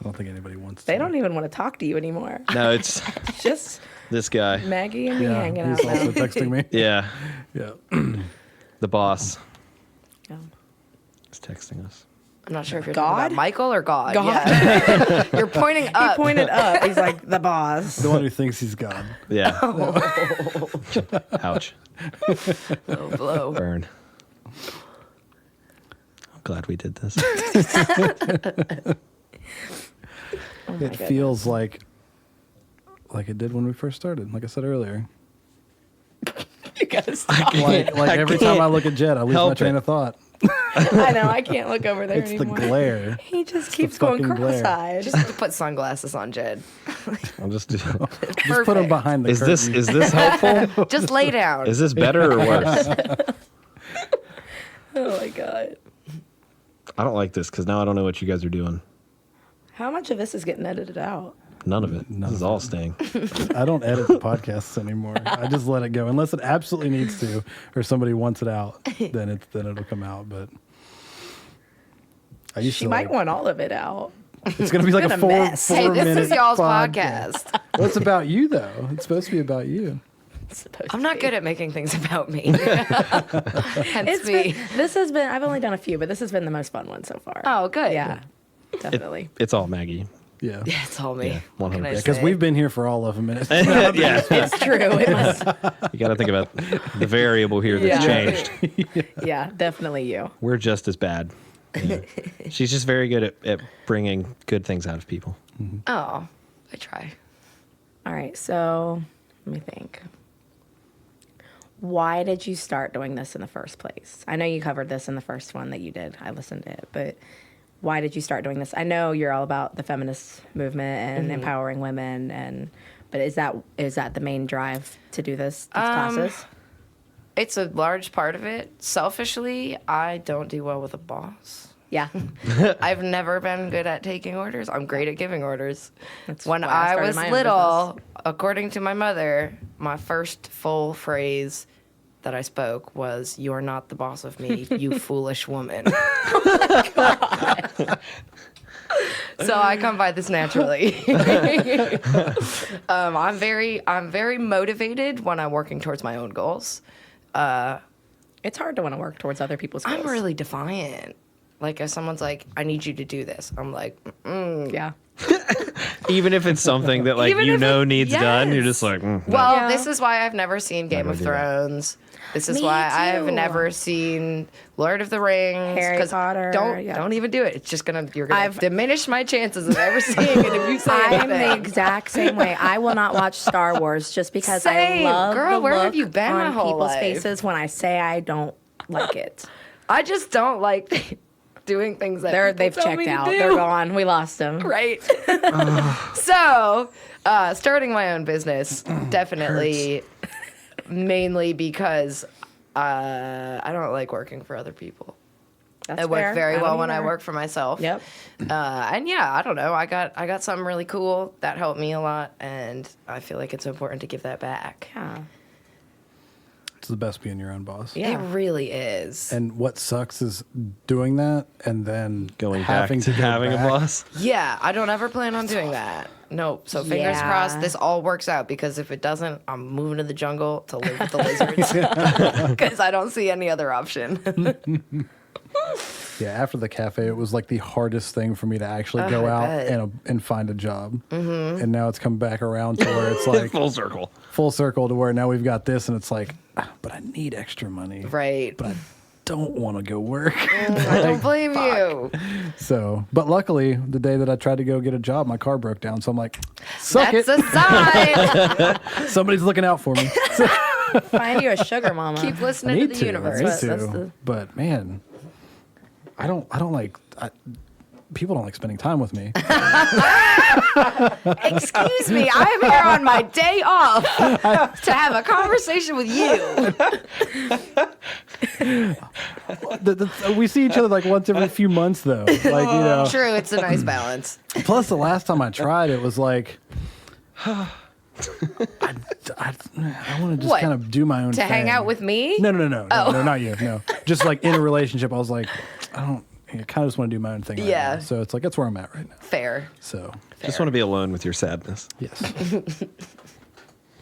C: don't think anybody wants to.
F: They don't even want to talk to you anymore.
B: No, it's
F: Just
B: this guy.
F: Maggie and me
C: Yeah,
F: hanging out
C: he's
F: now.
C: also texting me.
B: Yeah,
C: Yeah.
B: the boss
F: Yeah.
B: is texting us.
A: I'm not sure if you're
F: God?
A: talking about Michael or God.
F: God?
A: Yeah. You're pointing
F: He
A: up.
F: pointed up. He's like, the boss.
C: The one who thinks he's God.
B: Yeah. Ouch.
A: Oh, blow.
B: Burn. I'm glad we did this.
C: It feels like it did when we first started. Like I said earlier.
F: You gotta stop.
C: Like every time I look at Jed, I lose my
B: help
C: train
B: it.
C: of thought.
F: I know. I can't look over there
C: It's the
F: anymore.
C: glare.
F: He just keeps
C: the
F: going
C: fucking glare.
F: cross-eyed.
A: Just have to put sunglasses on Jed.
B: I'll just do.
C: Just put him
A: Perfect.
C: behind the
B: Is this
C: curtain.
B: helpful?
A: Just lay down.
B: Is this better or worse?
F: Oh my god.
B: I don't like this because now I don't know what you guys are doing.
F: How much of this is getting edited out?
B: None of it. This is all staying.
C: I don't edit the podcasts anymore. I just let it go unless it absolutely needs to, or somebody wants it out. Then it'll come out. But I used
F: She
C: to
F: might
C: like,
F: want all of it out.
C: It's gonna be like
F: been
C: a
F: a
C: four
F: mess.
A: Hey, this
C: minute
A: is y'all's podcast.
C: Well, it's about you though. It's supposed to be about you.
A: I'm not good at making things about me. Hence me.
F: I've only done a few, but this has been the most fun one so far.
A: Oh, good.
F: Yeah, definitely.
B: It's all Maggie.
C: Yeah.
A: Yeah, it's all me.
B: Yeah,
A: What can
B: 100%.
A: I
C: Because
A: say?
C: we've been here for all of a minute.
B: Yeah.
F: It's true. It must.
B: You got to think about the variable here that's
F: Yeah.
B: changed.
F: Yeah, definitely you.
B: We're just as bad. Yeah. She's just very good at bringing good things out of people.
A: Oh, I try.
F: All right, so let me think. Why did you start doing this in the first place? I know you covered this in the first one that you did. I listened to it, but why did you start doing this? I know you're all about the feminist movement and empowering women, but is that the main drive to do these classes?
A: It's a large part of it. Selfishly, I don't do well with a boss.
F: Yeah,
A: I've never been good at taking orders. I'm great at giving orders.
F: That's
A: When
F: why I
A: I
F: started
A: was
F: my own
A: little, according to my mother, my first full phrase that I spoke was, "You're not the boss of me, you foolish woman." So I come by this naturally. I'm very motivated when I'm working towards my own goals.
F: it's hard to want to work towards other people's goals.
A: I'm really defiant. Like if someone's like, "I need you to do this," I'm like,
F: yeah.
B: Even if it's something that
A: Even if it-
B: needs done, you're
A: yes.
B: just like,
A: Well,
F: Yeah.
A: this is why I've never seen Game of
B: do that.
A: Thrones. This is
F: Me
A: why I've
F: too.
A: never seen Lord of the Rings.
F: Harry
A: 'cause
F: Potter, yeah.
A: Don't even do it. It's just you're gonna
F: I've-
A: diminish my chances of ever seeing it if you say
F: I'm the
A: anything.
F: exact same way. I will not watch Star Wars just because
A: Same.
F: I love
A: Girl,
F: the
A: where have
F: look
A: you been my
F: on
A: whole
F: people's
A: life?
F: faces when I say I don't like it.
A: I just don't like doing things that
F: They've
A: people tell me
F: checked
A: to
F: out.
A: do.
F: They're gone. We lost them.
A: Right. So, starting my own business, definitely, mainly because I don't like working for other people.
F: That's
A: I work
F: fair.
A: very well
F: don't
A: when I
F: either.
A: work for myself.
F: Yep.
A: And yeah, I don't know. I got something really cool that helped me a lot, and I feel like it's important to give that back.
F: Yeah.
C: It's the best being your own boss.
F: Yeah.
A: It really is.
C: And what sucks is doing that and then
B: going back
C: having
B: to
C: go
B: having
C: back.
B: a boss.
A: Yeah, I don't ever plan on doing that. Nope. So fingers
F: Yeah.
A: crossed this all works out, because if it doesn't, I'm moving to the jungle to live with the lizards because I don't see any other option.
C: Yeah, after the cafe, it was like the hardest thing for me to actually go
A: I
C: out
A: bet.
C: and find a job. And now it's come back around to where it's like
B: Full circle.
C: full circle to where now we've got this, and it's like, but I need extra money.
A: Right.
C: But I don't want to go work.
A: I don't blame you.
C: So, but luckily, the day that I tried to go get a job, my car broke down. So I'm like, suck
A: That's
C: it.
A: a sign.
C: Somebody's looking out for me.
F: Find you a sugar mama.
A: Keep
C: I
A: listening to
C: need
A: the
C: to.
A: universe.
C: I need
F: That's
C: to.
F: the-
C: But man, I don't like. People don't like spending time with me.
A: Excuse me, I'm here on my day off to have a conversation with you.
C: We see each other like once every few months, though. Like, you know.
A: True, it's a nice balance.
C: Plus, the last time I tried, it was like, I want to just
A: What?
C: kind of do my own
A: To
C: thing.
A: hang out with me?
C: No, not you. No, just like in a relationship, I was like, I kind of just want to do my own thing. Right
A: Yeah.
C: now. So it's like that's where I'm at right now.
A: Fair.
C: So
B: Just want to be alone with your sadness.
C: yes,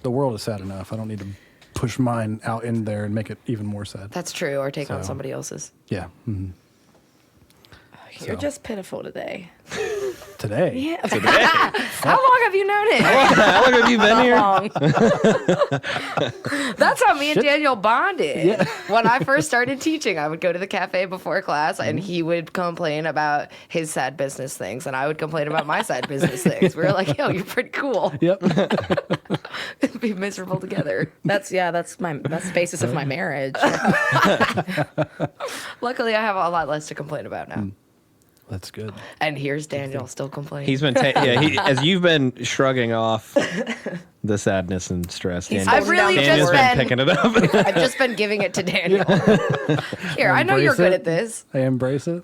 C: the world is sad enough. I don't need to push mine out in there and make it even more sad.
A: That's true, or take on
C: So-
A: somebody else's.
C: Yeah. hmm
F: You're just pitiful today.
C: Today.
F: Yeah.
A: How long have you known it?
B: How long have you been here?
A: That's how me and Daniel bonded.
C: Yeah.
A: When I first started teaching, I would go to the cafe before class, and he would complain about his sad business things, and I would complain about my sad business things. We were like, yo, you're pretty cool.
C: Yep.
A: Be miserable together.
F: That's the basis of my marriage.
A: Luckily, I have a lot less to complain about now.
C: That's good.
A: And here's Daniel still complaining.
B: He's been as you've been shrugging off the sadness and stress.
A: I've really
B: Daniel's
A: just
B: been
A: been
B: picking it up.
A: I've just been giving it to Daniel. Here, I know you're
C: Embrace
A: good
C: it.
A: at this.
C: I embrace it.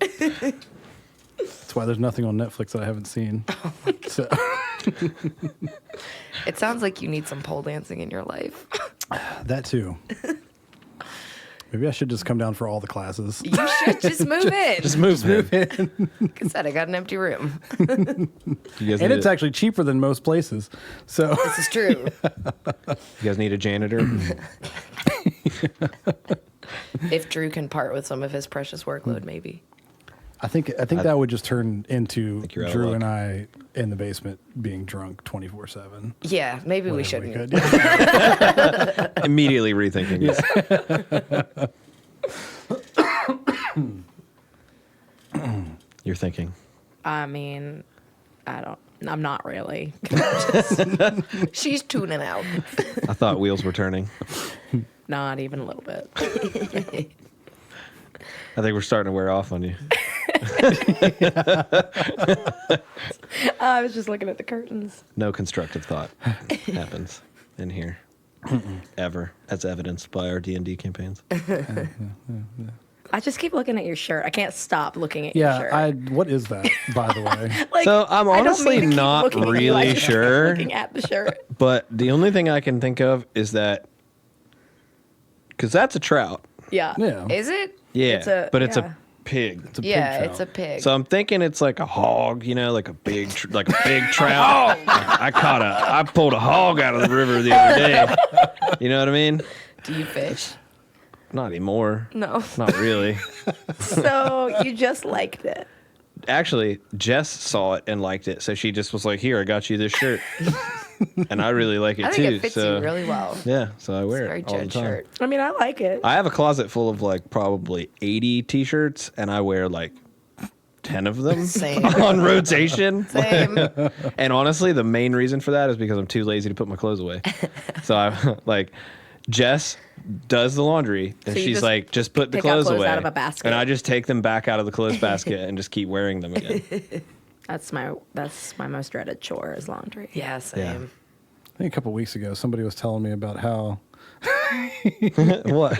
C: That's why there's nothing on Netflix that I haven't seen. So
A: It sounds like you need some pole dancing in your life.
C: that too. Maybe I should just come down for all the classes.
A: You should just move in.
B: Just move in.
A: Like I said, I got an empty room.
B: You guys,
C: And
B: need
C: it's
B: a,
C: actually cheaper than most places. So
A: This is true.
B: you guys need a janitor.
A: If Drew can part with some of his precious workload, maybe.
C: I think that would just turn into
B: you're out of
C: Drew
B: luck.
C: and I in the basement being drunk 24/7.
A: Yeah, maybe we
C: Whenever
A: shouldn't.
C: could.
B: Immediately rethinking this. You're thinking.
F: I mean, I'm not really.
A: She's tuning out.
B: I thought wheels were turning.
F: Not even a little bit.
B: I think we're starting to wear off on you.
F: I was just looking at the curtains.
B: No constructive thought happens in here ever, as evidenced by our D&D campaigns.
F: I just keep looking at your shirt. I can't stop looking at your shirt.
C: Yeah, what is that, by the way?
F: Like,
B: So I'm
F: I don't
B: honestly
F: mean to keep
B: not
F: looking at you. I
B: really
F: just keep
B: sure.
F: Looking at the shirt.
B: But the only thing I can think of is that because that's a trout.
F: Yeah.
C: Yeah.
A: Is it?
B: Yeah, but it's
F: yeah.
B: a pig.
C: It's a pig
A: Yeah,
C: trout.
A: it's a pig.
B: So I'm thinking it's like a hog, like a big, like a big trout. I pulled a hog out of the river the other day. You know what I mean?
A: Do you fish?
B: Not anymore.
A: No.
B: Not really.
F: So you just liked it.
B: Actually, Jess saw it and liked it, so she just was like, "Here, I got you this shirt," and I really like it
A: I
B: too.
A: think it fits
B: so
A: you really well.
B: yeah, so I wear
A: Very
B: it all the
A: Jed
B: time.
A: shirt.
F: I mean, I like it.
B: I have a closet full of like probably 80 t-shirts, and I wear like 10 of them
A: Same.
B: on rotation.
A: Same.
B: And honestly, the main reason for that is because I'm too lazy to put my clothes away. So I like Jess does the laundry and
F: So you
B: she's
F: just
B: like, just put the
F: pick out
B: clothes
F: clothes
B: away.
F: out of a basket.
B: And I just take them back out of the clothes basket and just keep wearing them again.
F: That's my most dreaded chore is laundry.
A: Yeah, same.
C: I think a couple weeks ago, somebody was telling me about how
B: What?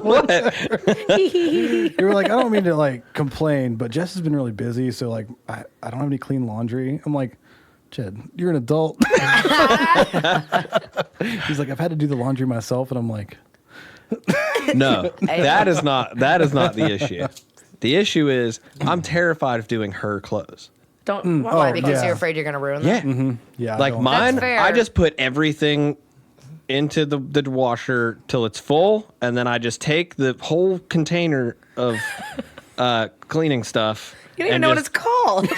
B: What?
C: they were like, I don't mean to like complain, but Jess has been really busy, so like I don't have any clean laundry. I'm like, Jed, you're an adult. He's like, I've had to do the laundry myself, and I'm like,
B: No, that is not the issue. The issue is I'm terrified of doing her clothes.
F: Don't.
A: Why? Because
C: yeah.
A: you're afraid you're going to ruin
B: Yeah.
A: them?
C: Yeah. I
B: Like
C: don't-
B: mine,
A: fair.
B: I just put everything into the washer till it's full, and then I just take the whole container of cleaning stuff.
F: You don't even
B: and
F: know what
B: just-
F: it's called.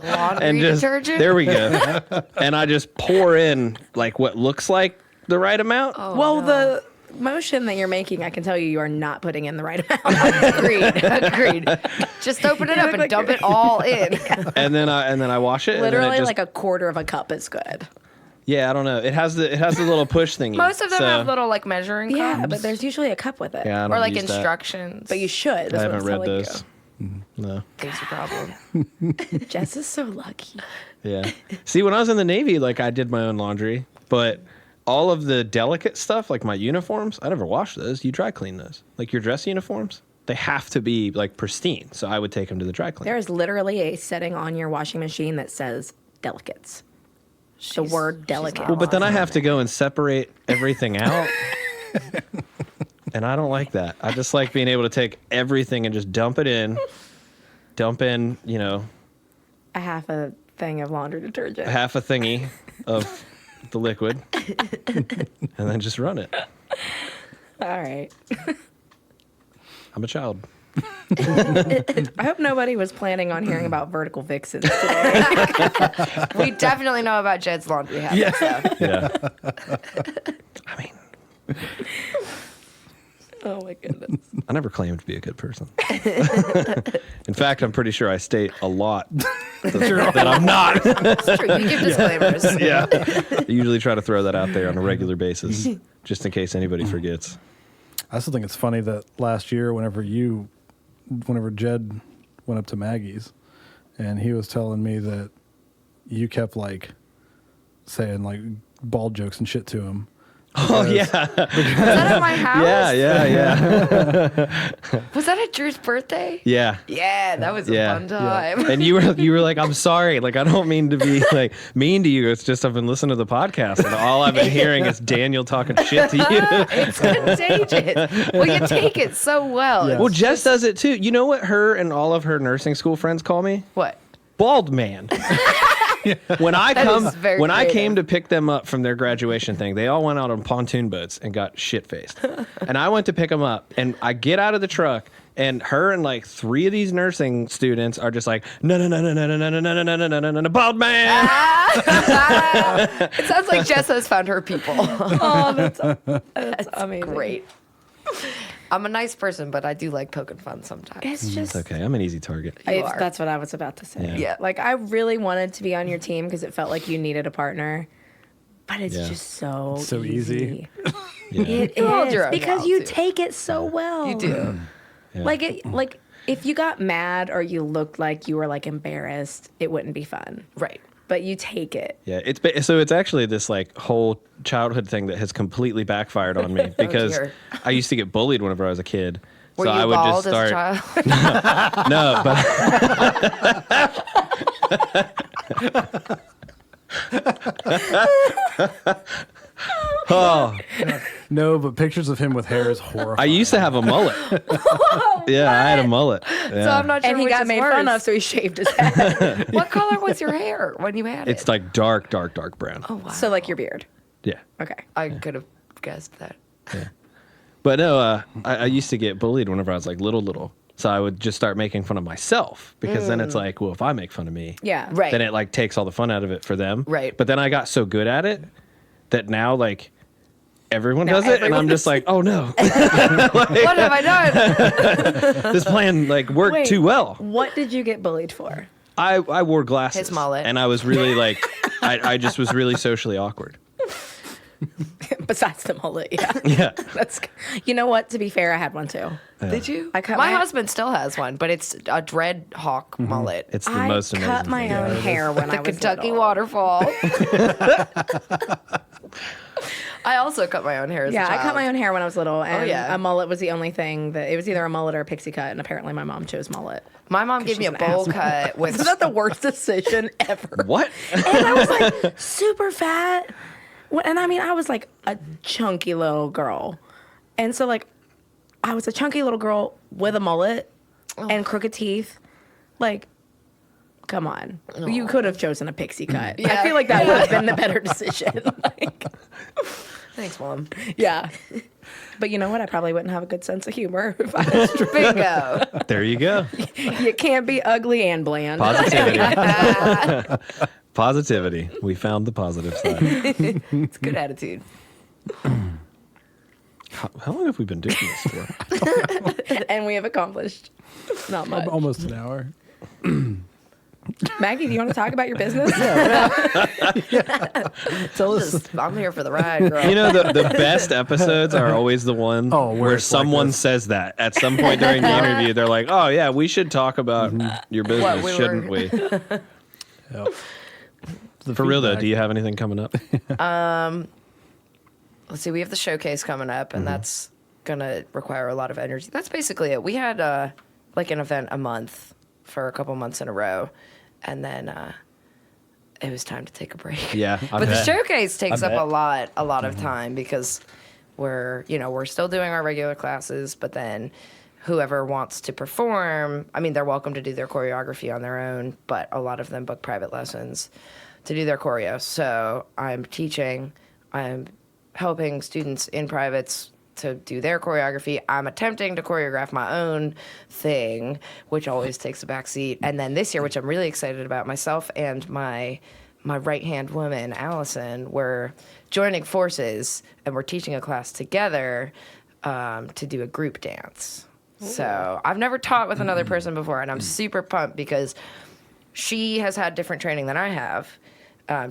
A: Laundry
B: and just
A: detergent?
B: there we go. And I just pour in like what looks like the right amount.
F: Well, the motion that you're making, I can tell you are not putting in the right amount.
A: Agreed. Just open it
F: You
A: up
F: look
A: and
F: like
A: dump
F: you're-
A: it all in.
B: And then I wash it. and then
F: Literally,
B: it just,
F: like a quarter of a cup is good.
B: yeah, I don't know. It has the little push thingy.
A: Most of them
B: so-
A: have little like measuring cups.
F: Yeah, but there's usually a cup with it.
B: Yeah, I don't
A: Or like
B: use that.
A: instructions.
F: But you should.
B: I
F: That's what
B: haven't
F: I'm
B: read
F: telling
B: those. No.
A: That's your problem.
F: you. Jess is so lucky.
B: Yeah. See, when I was in the Navy, like I did my own laundry, but all of the delicate stuff, like my uniforms, I never washed those. You dry clean those. Like your dress uniforms, they have to be like pristine. So I would take them to the dry cleaner.
F: There is literally a setting on your washing machine that says delicates. The word delicate.
B: Well, but then I have to go and separate everything out. And I don't like that. I just like being able to take everything and just dump in, you know,
F: a half a thing of laundry detergent.
B: half a thingy of the liquid and then just run it.
F: All right.
B: I'm a child.
F: I hope nobody was planning on hearing about vertical vixens today.
A: We definitely know about Jed's laundry habits.
B: Yeah. I mean,
F: Oh my goodness.
B: I never claimed to be a good person. In fact, I'm pretty sure I state a lot that I'm not.
A: It's true. You give disclaimers.
B: Yeah. I usually try to throw that out there on a regular basis, just in case anybody forgets.
C: I still think it's funny that last year, whenever Jed went up to Maggie's, and he was telling me that you kept like saying like bald jokes and shit to him.
B: Oh, yeah.
A: Was that at my house?
B: Yeah.
A: Was that at Drew's birthday?
B: Yeah.
A: Yeah, that was a
B: Yeah.
A: fun time.
B: And you were like, I'm sorry. Like, I don't mean to be like mean to you. It's just I've been listening to the podcast and all I've been hearing is Daniel talking shit to you.
A: It's contagious. Well, you take it so well.
C: Yeah.
B: Well, Jess does it too. You know what her and all of her nursing school friends call me?
A: What?
B: Bald man. When I
A: That is very
B: when I
A: creative.
B: came to pick them up from their graduation thing, they all went out on pontoon boats and got shit faced. And I went to pick them up, and I get out of the truck, and her and like 3 of these nursing students are just like, no, bald man.
A: It sounds like Jess has found her people.
F: Oh, that's amazing.
A: Great. I'm a nice person, but I do like poking fun sometimes.
F: It's just.
B: Okay, I'm an easy target.
A: You are.
F: That's what I was about to say.
B: Yeah.
A: Yeah.
F: Like, I really wanted to be on your team because it felt like you needed a partner. But it's
B: Yeah.
F: just so
C: So easy.
B: Yeah.
F: It
A: You hold your
F: is
A: own
F: because
A: now,
F: you
A: too.
F: take it so well.
A: You do.
B: Yeah.
F: Like if you got mad or you looked like you were like embarrassed, it wouldn't be fun.
A: Right.
F: But you take it.
B: Yeah, so it's actually this like whole childhood thing that has completely backfired on me because
A: dear.
B: I used to get bullied whenever I was a kid.
A: Were
B: so
A: you
B: I would
A: bald
B: just start.
A: as a child?
B: No, but oh,
C: No, but pictures of him with hair is horrifying.
B: I used to have a mullet. Yeah, I had a mullet. Yeah.
A: So I'm not sure
F: And he
A: which
F: got
A: is
F: made
A: worse.
F: fun of, so he shaved his head.
A: What color was your hair when you had
B: It's
A: it?
B: like dark brown.
A: Oh, wow.
F: So like your beard.
B: Yeah.
F: Okay.
A: I could have guessed that.
B: But no, I used to get bullied whenever I was like little. So I would just start making fun of myself because then it's like, well, if I make fun of me,
F: Yeah.
A: Right.
B: then it like takes all the fun out of it for them.
A: Right.
B: But then I got so good at it that now like everyone
F: Now
B: does it, and I'm
F: everyone
B: just like, oh no,
A: What have I done?
B: this plan like worked
F: Wait.
B: too well.
F: What did you get bullied for?
B: I wore glasses,
A: His mullet.
B: and I was really like, I just was really socially awkward.
F: Besides the mullet, yeah.
B: Yeah.
F: That's. You know what? To be fair, I had one too.
A: Did you?
F: I cut
A: my
F: my-
A: husband still has one, but it's a dread hawk mullet.
B: It's the
F: I
B: most amazing
F: cut my
B: thing.
F: own hair when
A: The
F: I was
A: Kentucky
F: little.
A: waterfall. I also cut my own hair as
F: Yeah,
A: a child.
F: I cut my own hair when I was little, and
A: yeah.
F: a mullet was the only thing that it was either a mullet or a pixie cut, and apparently my mom chose mullet.
A: My mom gave me a
F: she's an
A: bowl
F: asshole.
A: cut with.
F: Isn't that the worst decision ever?
B: What?
F: And I was like super fat. And I mean, I was like a chunky little girl. And so, like, I was a chunky little girl with a mullet and crooked teeth. Like, come on. You could have chosen a pixie cut.
A: Yeah.
F: I feel like that would have been the better decision. Like,
A: Thanks, Mom.
F: yeah. But you know what? I probably wouldn't have a good sense of humor if I was
A: Bingo.
B: There you go.
F: You can't be ugly and bland.
B: Positivity. Positivity. We found the positive side.
A: It's a good attitude.
B: How long have we been doing this for?
F: And we have accomplished not much.
C: Almost an hour.
F: Maggie, do you want to talk about your business?
C: Tell us.
A: I'm here for the ride, girl.
B: You know, the best episodes are always the one
C: Oh, where
B: where
C: it's like
B: someone
C: this.
B: says that at some point during the interview. They're like, "Oh yeah, we should talk about your business,
A: we were-
B: shouldn't we?"
C: Yep. The
B: For real though,
C: feedback.
B: do you have anything coming up?
A: Let's see, we have the showcase coming up, and that's gonna require a lot of energy. That's basically it. We had like an event a month for a couple months in a row, and then it was time to take a break.
B: Yeah, I
A: but the
B: bet.
A: showcase takes
B: I
A: up
B: bet.
A: a lot of time because we're still doing our regular classes, but then whoever wants to perform, I mean, they're welcome to do their choreography on their own, but a lot of them book private lessons to do their choreo. So I'm teaching, I'm helping students in privates to do their choreography. I'm attempting to choreograph my own thing, which always takes a back seat. And then this year, which I'm really excited about, myself and my right-hand woman, Allison, we're joining forces, and we're teaching a class together to do a group dance. So I've never taught with another person before, and I'm super pumped because she has had different training than I have.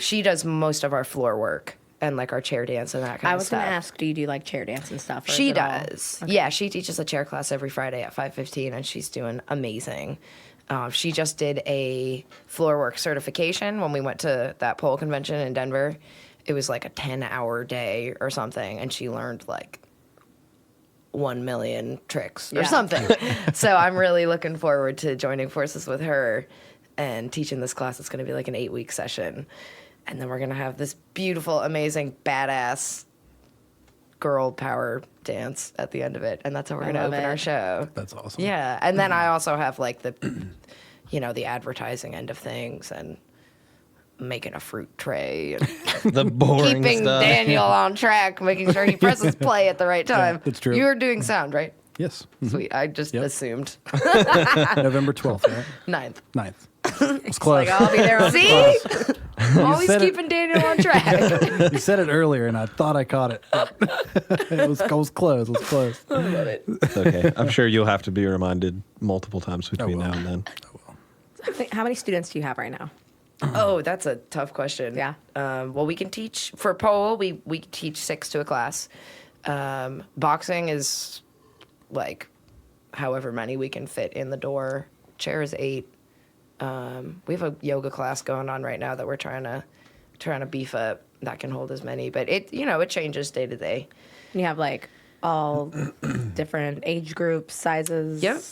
A: She does most of our floor work and like our chair dance and that kind
F: I
A: of
F: was
A: stuff.
F: going to ask, do you do like chair dance and stuff? or
A: She
F: is it all-
A: does. Yeah, she teaches a chair class every Friday at 5:15, and she's doing amazing. She just did a floor work certification when we went to that pole convention in Denver. It was like a 10-hour day or something, and she learned like 1 million tricks or
F: Yeah.
A: something. So I'm really looking forward to joining forces with her and teaching this class. It's going to be like an 8-week session. And then we're going to have this beautiful, amazing, badass girl power dance at the end of it. And that's how we're going to
F: love
A: open
F: it.
A: our show.
C: That's awesome.
A: Yeah. And then I also have like the, the advertising end of things and making a fruit tray and
B: The boring
A: keeping
B: stuff.
A: Daniel on track, making sure he presses play at the right time.
C: that's true.
A: You were doing sound, right?
C: Yes.
A: Sweet. I just
C: Yep.
A: assumed.
C: November 12th, right?
A: 9th.
C: 9th. It's close.
F: Like, I'll be there on
A: See? Always
C: said it.
A: keeping Daniel on track.
C: You said it earlier, and I thought I caught it. It was close. It was close.
B: It's okay. I'm sure you'll have to be reminded multiple times between
C: will.
B: now and then.
F: How many students do you have right now?
A: Oh, that's a tough question.
F: Yeah.
A: Well, we can teach for pole. We teach 6 to a class. Boxing is like however many we can fit in the door. Chair is 8. We have a yoga class going on right now that we're trying to beef up. That can hold as many, but it changes day to day.
F: You have like all different age groups, sizes.
A: Yep.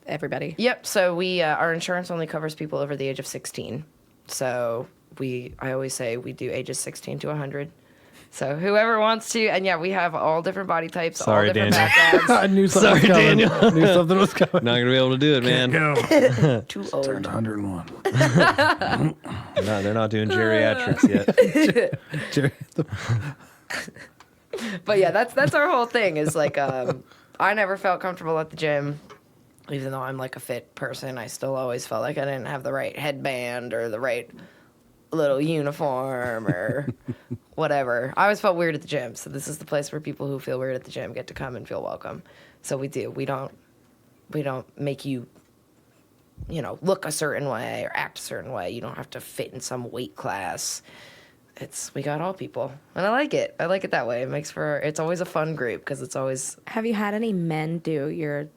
F: Everybody.
A: Yep. So we our insurance only covers people over the age of 16. So I always say we do ages 16 to 100. So whoever wants to, and yeah, we have all different body types,
B: Sorry,
A: all different
B: Daniel.
A: backgrounds.
C: I knew something was
B: Sorry,
C: coming.
B: Daniel.
C: I knew something was coming.
B: Not gonna be able to do it, man.
C: Go.
A: Too old.
C: Turned 101.
B: No, they're not doing geriatrics yet.
C: Jerry,
A: But yeah, that's our whole thing. Is like I never felt comfortable at the gym, even though I'm like a fit person. I still always felt like I didn't have the right headband or the right little uniform or whatever. I always felt weird at the gym. So this is the place where people who feel weird at the gym get to come and feel welcome. So we do. We don't make you, look a certain way or act a certain way. You don't have to fit in some weight class. We got all people, and I like it. I like it that way. It's always a fun group because it's always.
F: Have you had any men do your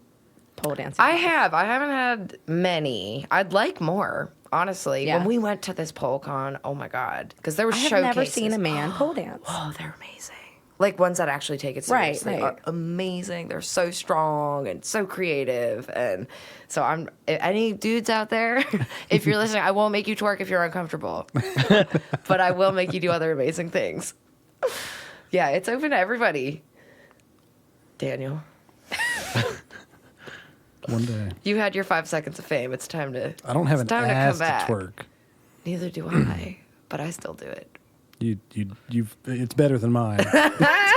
F: pole dancing?
A: I haven't had many. I'd like more, honestly.
F: Yeah.
A: When we went to this pole con, oh my God, because there were
F: I have
A: showcases.
F: never seen a man pole dance.
A: Oh, they're amazing. Like ones that actually take it
F: Right,
A: seriously
F: right.
A: are amazing. They're so strong and so creative. And so any dudes out there, if you're listening, I won't make you twerk if you're uncomfortable, but I will make you do other amazing things. Yeah, it's open to everybody. Daniel.
C: One day.
A: You had your 5 seconds of fame. It's time to.
C: I don't have
A: it's
C: an
A: time
C: ass
A: to come back.
C: to twerk.
A: Neither do I, but I still do it.
C: You've. It's better than mine.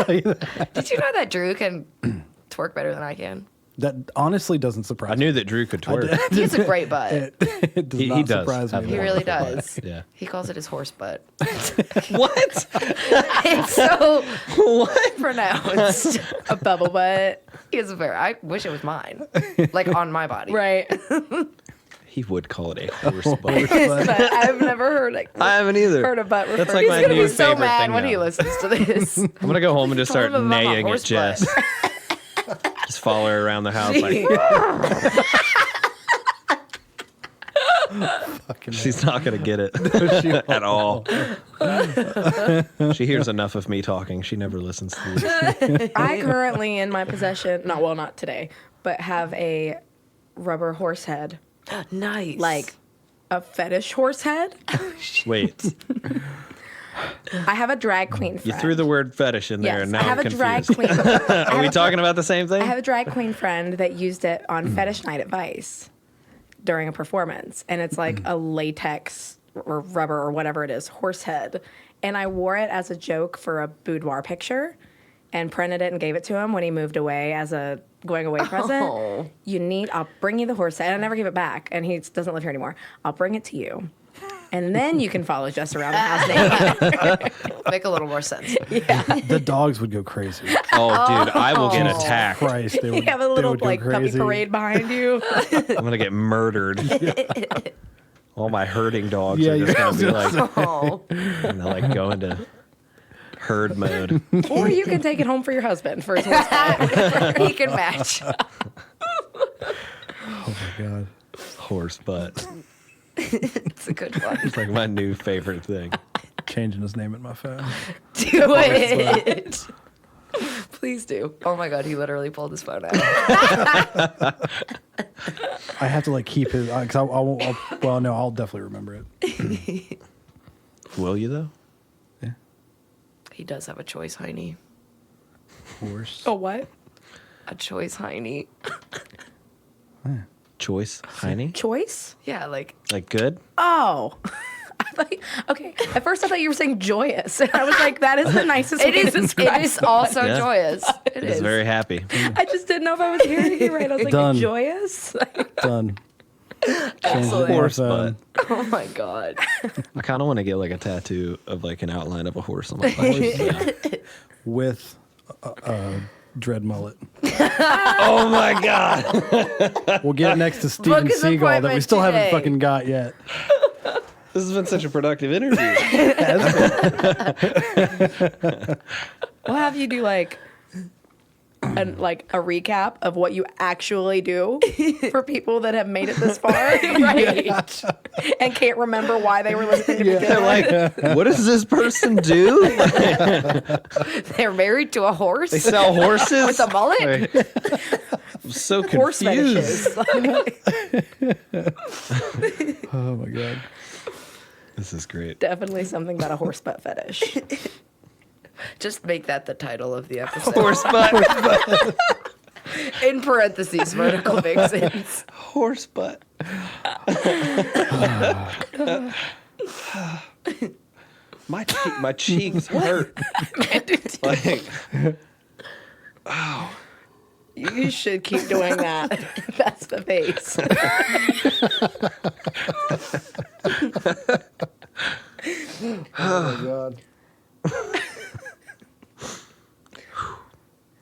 A: Did you know that Drew can twerk better than I can?
C: That honestly doesn't surprise
B: I
C: me.
B: knew that Drew could twerk.
A: He has a great butt.
C: It does
B: He
C: not
B: does
C: surprise
B: have
C: me.
A: He
C: at all.
A: really does.
B: Yeah.
A: He calls it his horse butt.
B: What?
A: It's so pronounced.
F: A bubble butt.
A: He has a very. I wish it was mine, like on my body.
F: Right.
B: He would call it a horse butt.
F: But I've never heard
B: I haven't either.
F: heard a butt referred
B: That's like
A: He's
B: my
A: gonna
B: new
A: be so
B: favorite
A: mad
B: thing
A: when
B: now.
A: he listens to this.
B: I'm gonna go home and just
A: Tell
B: start
A: him about my
B: neighing at
A: horse
B: Jess. Just follow her around the house like. She's not gonna get it at all. She hears enough of me talking. She never listens to this.
F: I currently in my possession, not today, but have a rubber horse head.
A: Nice.
F: Like a fetish horse head.
B: Wait,
F: I have a drag queen
B: you
F: friend.
B: threw the word fetish in there,
F: Yes,
B: and now
F: I have
B: I'm
F: a drag
B: confused.
F: queen.
B: Are we talking about the same thing?
F: I have a drag queen friend that used it on Fetish Night at Vice during a performance, and it's like a latex or rubber or whatever it is horse head, and I wore it as a joke for a boudoir picture, and printed it and gave it to him when he moved away as a going away present.
A: Oh.
F: I'll bring you the horse head. I never give it back, and he doesn't live here anymore. I'll bring it to you. And then you can follow Jess around the house naked.
A: Make a little more sense.
C: The dogs would go crazy.
B: Oh, dude, I will get attacked.
C: Christ, they would.
F: You have a
C: they
F: little
C: would go
F: like puppy
C: crazy.
F: parade behind you.
B: I'm gonna get murdered. All my herding dogs
C: Yeah,
B: are just gonna be
C: you're-
B: like,
A: Oh,
B: gonna like go into herd mode.
F: Or you can take it home for your husband for his horse head.
A: he can match.
C: Oh my god.
B: Horse butt.
A: It's a good one.
B: It's like my new favorite thing.
C: Changing his name in my phone.
A: Do it. Please do. Oh my god, he literally pulled his phone out.
C: I have to like keep his. Cause I won't. Well, no, I'll definitely remember it.
B: Will you though?
A: He does have a choice, Heine.
C: Horse.
F: Oh, what?
A: A choice, Heine.
B: Choice, Heine?
F: Choice?
A: Yeah, like
B: Like good?
F: Oh. I thought, okay. At first, I thought you were saying joyous. And I was like, that is the nicest way to describe
A: it is also
B: Yeah.
A: joyous. It
B: He's
A: is.
B: very happy.
F: I just didn't know if I was hearing you right. I was like,
C: Done.
F: joyous?
C: Done.
A: Excellent.
B: Horse butt.
A: Oh my god.
B: I kind of want to get like a tattoo of like an outline of a horse on my butt.
C: With a dread mullet.
B: Oh my god!
C: We'll get it next to Steven
A: his
C: Seagal that we
A: appointment
C: still haven't
A: today.
C: fucking got yet.
B: This has been such a productive interview.
F: We'll have you do like a recap of what you actually do for people that have made it this far. Right. And can't remember why they were listening to begin
B: They're
F: with.
B: like, what does this person do?
A: They're married to a horse
B: They sell horses
A: with a mullet.
B: I'm so
F: Horse
B: confused.
F: fetishes.
C: Oh my god.
B: This is great.
F: Definitely something about a horse butt fetish.
A: Just make that the title of the episode.
B: Horse butt.
A: In parentheses, vertical vixens.
B: Horse butt. My cheeks hurt. Like,
F: You should keep doing that. That's the face.
C: Oh my god.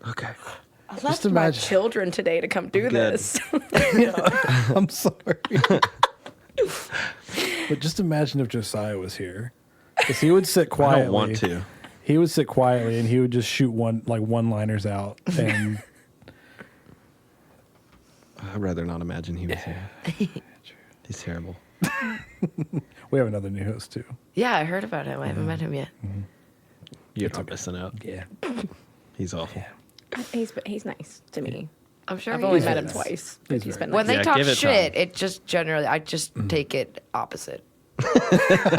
B: okay.
F: I left my
C: imagine-
F: children today to come do
B: Good.
F: this.
C: I'm sorry. But just imagine if Josiah was here. Because he would sit
B: I
C: quietly.
B: don't want to.
C: He would sit quietly and he would just shoot one-liners out. And
B: I'd rather not imagine he was here. He's terrible.
C: we have another new host too.
A: Yeah, I heard about him. I haven't met him yet.
B: You're not missing out.
C: Yeah.
B: He's awful.
F: He's nice to me.
A: I'm sure
F: I've only
A: he's
F: met him
C: nice.
F: twice.
C: He's
F: He's
C: very
F: been
A: When
F: nice.
A: they
B: Yeah,
A: talk
B: give it
A: shit,
B: time.
A: it just generally, I just take it opposite.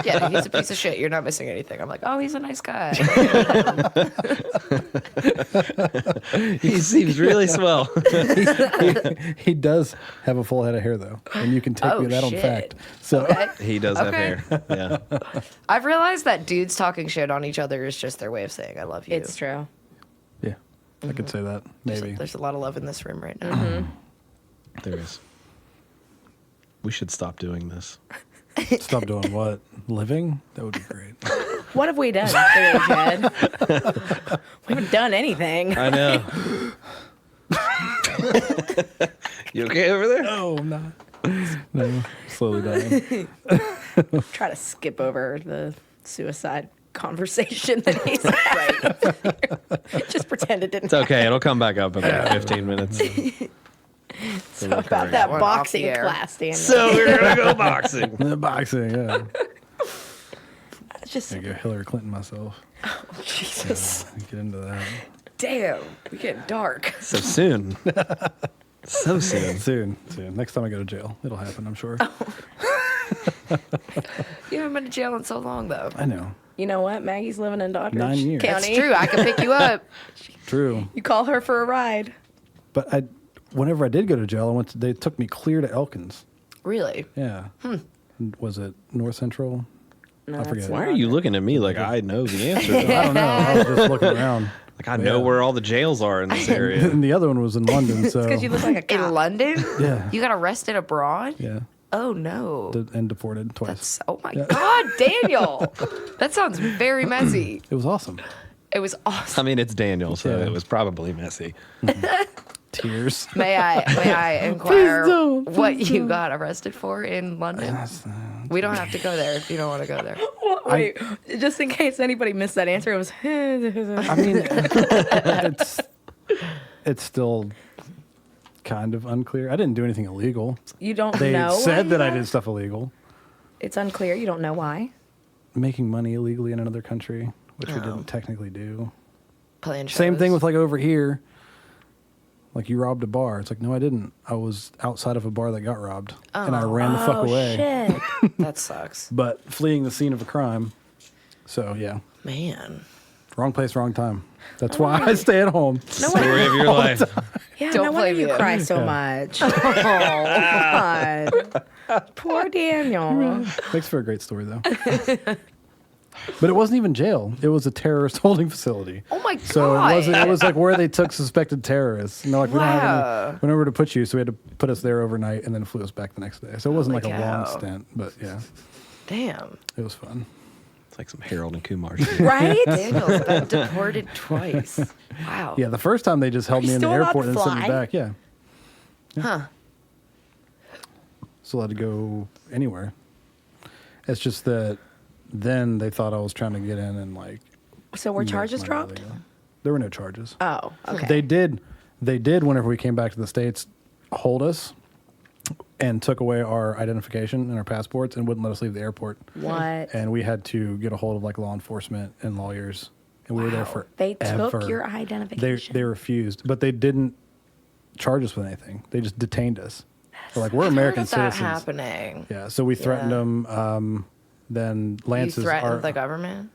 A: Yeah, he's a piece of shit. You're not missing anything. I'm like, oh, he's a nice guy.
B: He seems really swell.
C: He does have a full head of hair though, and you can take
A: Oh,
C: me that on
A: shit.
C: fact. So
A: Okay.
B: He does have
A: Okay.
B: hair. Yeah.
A: I've realized that dudes talking shit on each other is just their way of saying I love you.
F: It's true.
C: yeah, I could say that maybe.
A: There's a lot of love in this room right now.
B: There is. We should stop doing this.
C: Stop doing what? Living? That would be great.
F: What have we done today, Jed? We haven't done anything.
B: I know. You okay over there?
C: No, I'm not. No, slowly dying.
F: Try to skip over the suicide conversation that he's right. Just pretend it didn't.
B: It's okay. It'll come back up in like 15 minutes.
F: So about that
A: One off
F: boxing
A: the air.
F: class, Daniel.
B: So we're gonna go boxing.
C: Boxing, yeah.
F: Just
C: I go Hillary Clinton myself.
A: Jesus.
C: Get into that.
A: Damn. We get dark.
B: So soon. So soon.
C: Soon. Next time I go to jail, it'll happen, I'm sure.
A: You haven't been to jail in so long, though.
C: I know.
F: you know what? Maggie's living in Doddridge
C: 9 years.
F: County.
A: That's true. I can pick you up.
C: True.
F: You call her for a ride.
C: But whenever I did go to jail, they took me clear to Elkins.
A: Really?
C: Yeah. Was it North Central?
F: No,
C: I forget.
F: that's
B: Why are
F: not-
B: you looking at me like I know the answer?
C: I don't know. I was just looking around.
B: Like I know
C: Yeah.
B: where all the jails are in this area.
C: And the other one was in London, so
F: Because you look like a
A: In
F: cop.
A: London?
C: Yeah.
A: You got arrested abroad?
C: yeah,
A: Oh, no.
C: and deported twice.
A: That's, oh, my God, Daniel. That sounds very messy.
C: It was awesome.
A: It was
B: I
A: awesome.
B: mean, it's Daniel, so
C: Yeah.
B: it was probably messy.
C: Tears.
A: May I inquire
C: don't,
A: what you got arrested for in London? We don't have to go there if you don't want to go there.
F: Well, wait, just in case anybody missed that answer, it was.
C: I mean, it's still kind of unclear. I didn't do anything illegal.
F: You don't
C: They
F: know.
C: said
F: why
C: that I
F: you
C: did
F: got-
C: stuff illegal.
F: It's unclear. You don't know why.
C: Making money illegally in another country, which we
A: Oh.
C: didn't technically do.
A: Playing shows.
C: Same thing with like over here. Like you robbed a bar. It's like, no, I didn't. I was outside of a bar that got robbed. And I ran the fuck away.
F: Shit.
A: That sucks.
C: But fleeing the scene of a crime. So yeah.
A: Man.
C: Wrong place, wrong time. That's why I stay at home.
B: Story of your life.
F: Yeah,
A: Don't
F: no wonder
A: blame
F: you
A: you.
F: cry so much. Oh, God. Poor Daniel.
C: Makes for a great story though. But it wasn't even jail. It was a terrorist holding facility.
A: Oh, my God.
C: So it wasn't. It was like where they took suspected terrorists. And they're like, we don't have
A: Wow.
C: any, nowhere to put you, so we had to put us there overnight, and then flew us back the next day. So it wasn't like
A: Holy
C: a long
A: cow.
C: stint, but yeah,
A: Damn.
C: it was fun.
B: It's like some Harold and Kumar shit.
F: Right?
A: Daniel's been deported twice. Wow.
C: Yeah, the first time they just held
F: Are
C: me
F: you
C: in the
F: still allowed
C: airport
F: to
C: and sent me
F: fly?
C: back. Yeah,
A: Huh.
C: still had to go anywhere. It's just that then they thought I was trying to get in and like.
F: So were
C: make
F: charges
C: money
F: dropped?
C: illegally. There were no charges.
F: Oh, okay.
C: They did whenever we came back to the States, hold us and took away our identification and our passports and wouldn't let us leave the airport.
F: What?
C: And we had to get a hold of like law enforcement and lawyers. And we were there for
F: They took your identification.
C: They refused, but they didn't charge us with anything. They just detained us. They're like, we're American
A: Heard of that
C: citizens.
A: happening.
C: Yeah, so we threatened
A: Yeah.
C: them. Then
A: You
C: Lance's
A: threatened the government?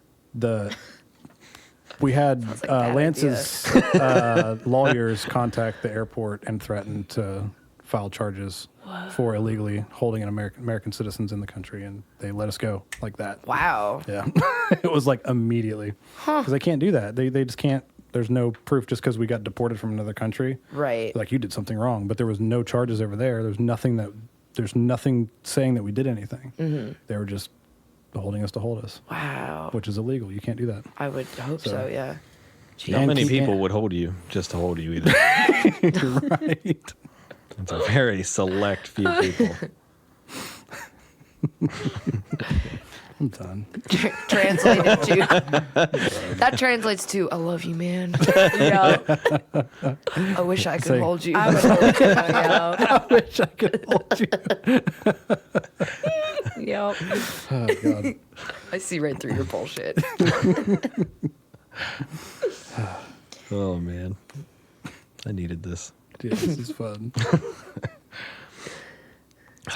C: we had
A: like a bad
C: Lance's lawyers contact the airport and threaten to file charges for illegally holding an American citizens in the country, and they let us go like that.
A: Wow.
C: Yeah, it was like immediately because they can't do that. They just can't. There's no proof just because we got deported from another country.
A: Right.
C: Like you did something wrong, but there was no charges over there. There's nothing saying that we did anything.
A: Mm-hmm.
C: They were just holding us to hold us,
A: Wow.
C: which is illegal. You can't do that.
A: I would hope so, yeah.
B: Not many
C: And-
B: people would hold you just to hold you either.
C: Right.
B: It's a very select few people.
C: I'm done.
A: Translated to that translates to I love you, man.
F: Yeah.
A: I wish I could
C: Say-
A: hold you.
F: I would hold you. Yeah.
C: I wish I could hold you.
F: Yep.
C: Oh, God.
A: I see right through your bullshit.
B: Oh man, I needed this.
C: Dude, this is fun.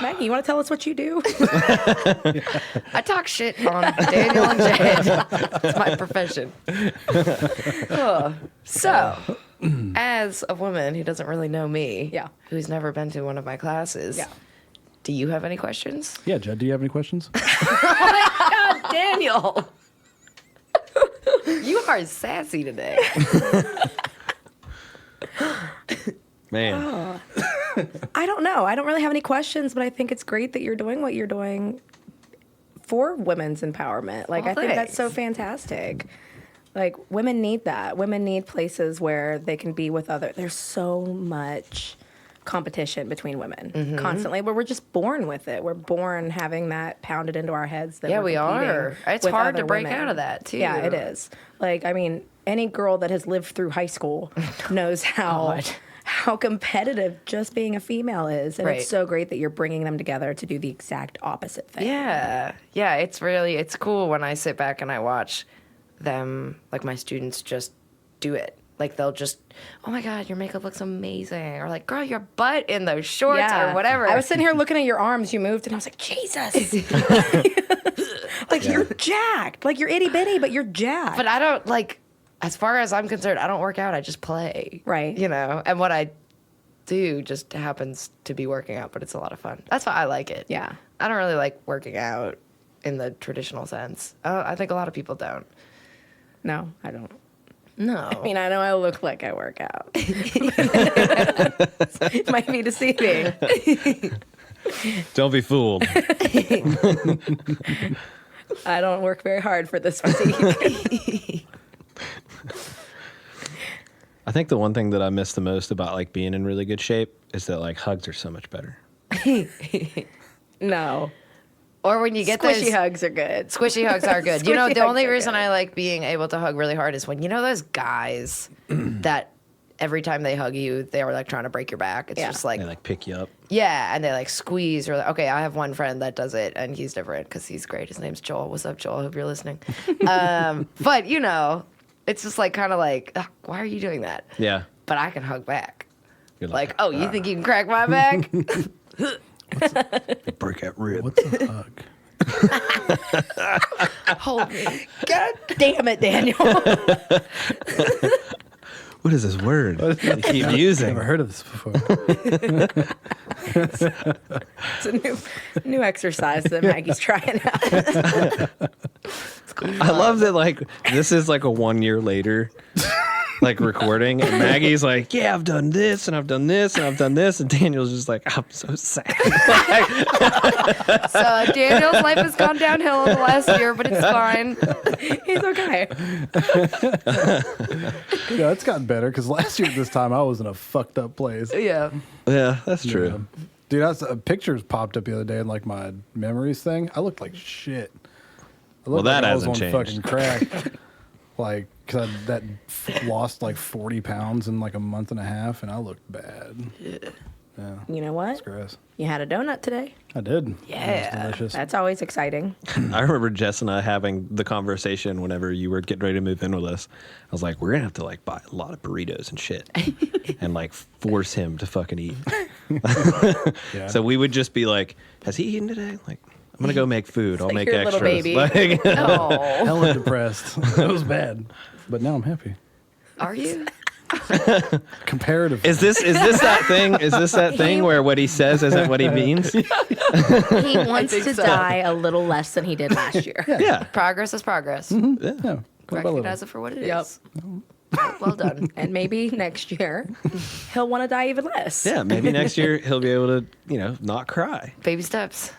F: Maggie, you want to tell us what you do?
A: I talk shit on Daniel and Jed. It's my profession. So, as a woman who doesn't really know me,
F: Yeah.
A: who's never been to one of my classes,
F: Yeah.
A: do you have any questions?
C: Yeah, Jed, do you have any questions?
A: God, Daniel. You are sassy today.
B: Man,
F: I don't know. I don't really have any questions, but I think it's great that you're doing what you're doing for women's empowerment. Like,
A: Well,
F: I think that's so
A: thanks.
F: fantastic. Like, women need that. Women need places where they can be with other. There's so much competition between women
A: Mm-hmm.
F: constantly, but we're just born with it. We're born having that pounded into our heads. That
A: Yeah,
F: we're
A: we
F: competing
A: are. It's
F: with
A: hard to
F: other
A: break
F: women.
A: out of that, too.
F: Yeah, it is. Like, I mean, any girl that has lived through high school knows how competitive just being a female is. And
A: Right.
F: it's so great that you're bringing them together to do the exact opposite thing.
A: Yeah. Yeah, it's cool when I sit back and I watch them, like my students just do it. Like they'll just, oh my God, your makeup looks amazing. Or like, girl, your butt in those shorts or whatever.
F: I was sitting here looking at your arms, you moved, and I was like, Jesus. Like, you're jacked. Like, you're itty bitty, but you're jacked.
A: But I don't like, as far as I'm concerned, I don't work out. I just play.
F: Right.
A: You know, and what I do just happens to be working out, but it's a lot of fun. That's why I like it.
F: Yeah.
A: I don't really like working out in the traditional sense. I think a lot of people don't.
F: No, I don't.
A: No.
F: I mean, I know I look like I work out. It might be deceiving.
B: don't be fooled.
F: I don't work very hard for this physique.
B: I think the one thing that I miss the most about like being in really good shape is that like hugs are so much better.
F: No.
A: Or when you get
F: Squishy
A: those
F: hugs are good.
A: squishy hugs are good. You know,
F: Squishy
A: the
F: hugs
A: only
F: are
A: reason
F: good.
A: I like being able to hug really hard is when you know those guys that every time they hug you, they are like trying to break your back. It's
F: Yeah.
A: just like,
B: They like pick you up.
A: yeah, and they like squeeze or like, okay, I have one friend that does it and he's different because he's great. His name's Joel. What's up, Joel? I hope you're listening. But you know, it's just like kind of like, ugh, why are you doing that?
B: Yeah.
A: But I can hug back.
B: You're
A: Like, oh, you think you can crack my back?
B: break that rib.
C: What's a hug?
A: Hold me.
F: God damn it, Daniel.
B: What is this word you keep using?
C: Never heard of this before.
F: It's a new exercise that Maggie's trying out.
B: I love that like this is like a 1 year later like recording and Maggie's like, yeah, I've done this and I've done this and I've done this, and Daniel's just like, I'm so sad.
A: So Daniel's life has gone downhill in the last year, but it's fine.
F: He's okay.
C: Yeah, it's gotten better because last year at this time I was in a fucked up place.
A: Yeah.
B: Yeah, that's true.
C: Dude, pictures popped up the other day in like my memories thing. I looked like shit. I looked
B: that
C: like I was
B: hasn't
C: on
B: changed.
C: fucking crack. Like, because lost like 40 pounds in like a month and a half, and I looked bad. Yeah,
F: You know what?
C: it's gross.
F: You had a donut today.
C: I did.
A: Yeah.
C: It was delicious.
F: That's always exciting.
B: I remember Jess and I having the conversation whenever you were getting ready to move in with us. I was like, we're gonna have to like buy a lot of burritos and shit and like force him to fucking eat.
C: Yeah.
B: So we would just be like, has he eaten today? Like, I'm gonna go make food. I'll
F: like
B: make
F: your
B: extras.
F: little baby.
B: Like,
A: Oh,
C: Hella depressed. It was bad, but now I'm happy.
A: are you?
C: Comparatively.
B: is this that thing? Is this that thing where what he says isn't what he means?
F: He wants
A: think
F: to
A: so.
F: die a little less than he did last year.
B: Yeah.
A: Progress is progress.
C: Yeah. What about
A: Recognize
C: little?
A: it for what it is.
F: Yep.
A: Well done.
F: And maybe next year he'll want to die even less.
B: Yeah, maybe next year he'll be able to, not cry.
A: Baby steps.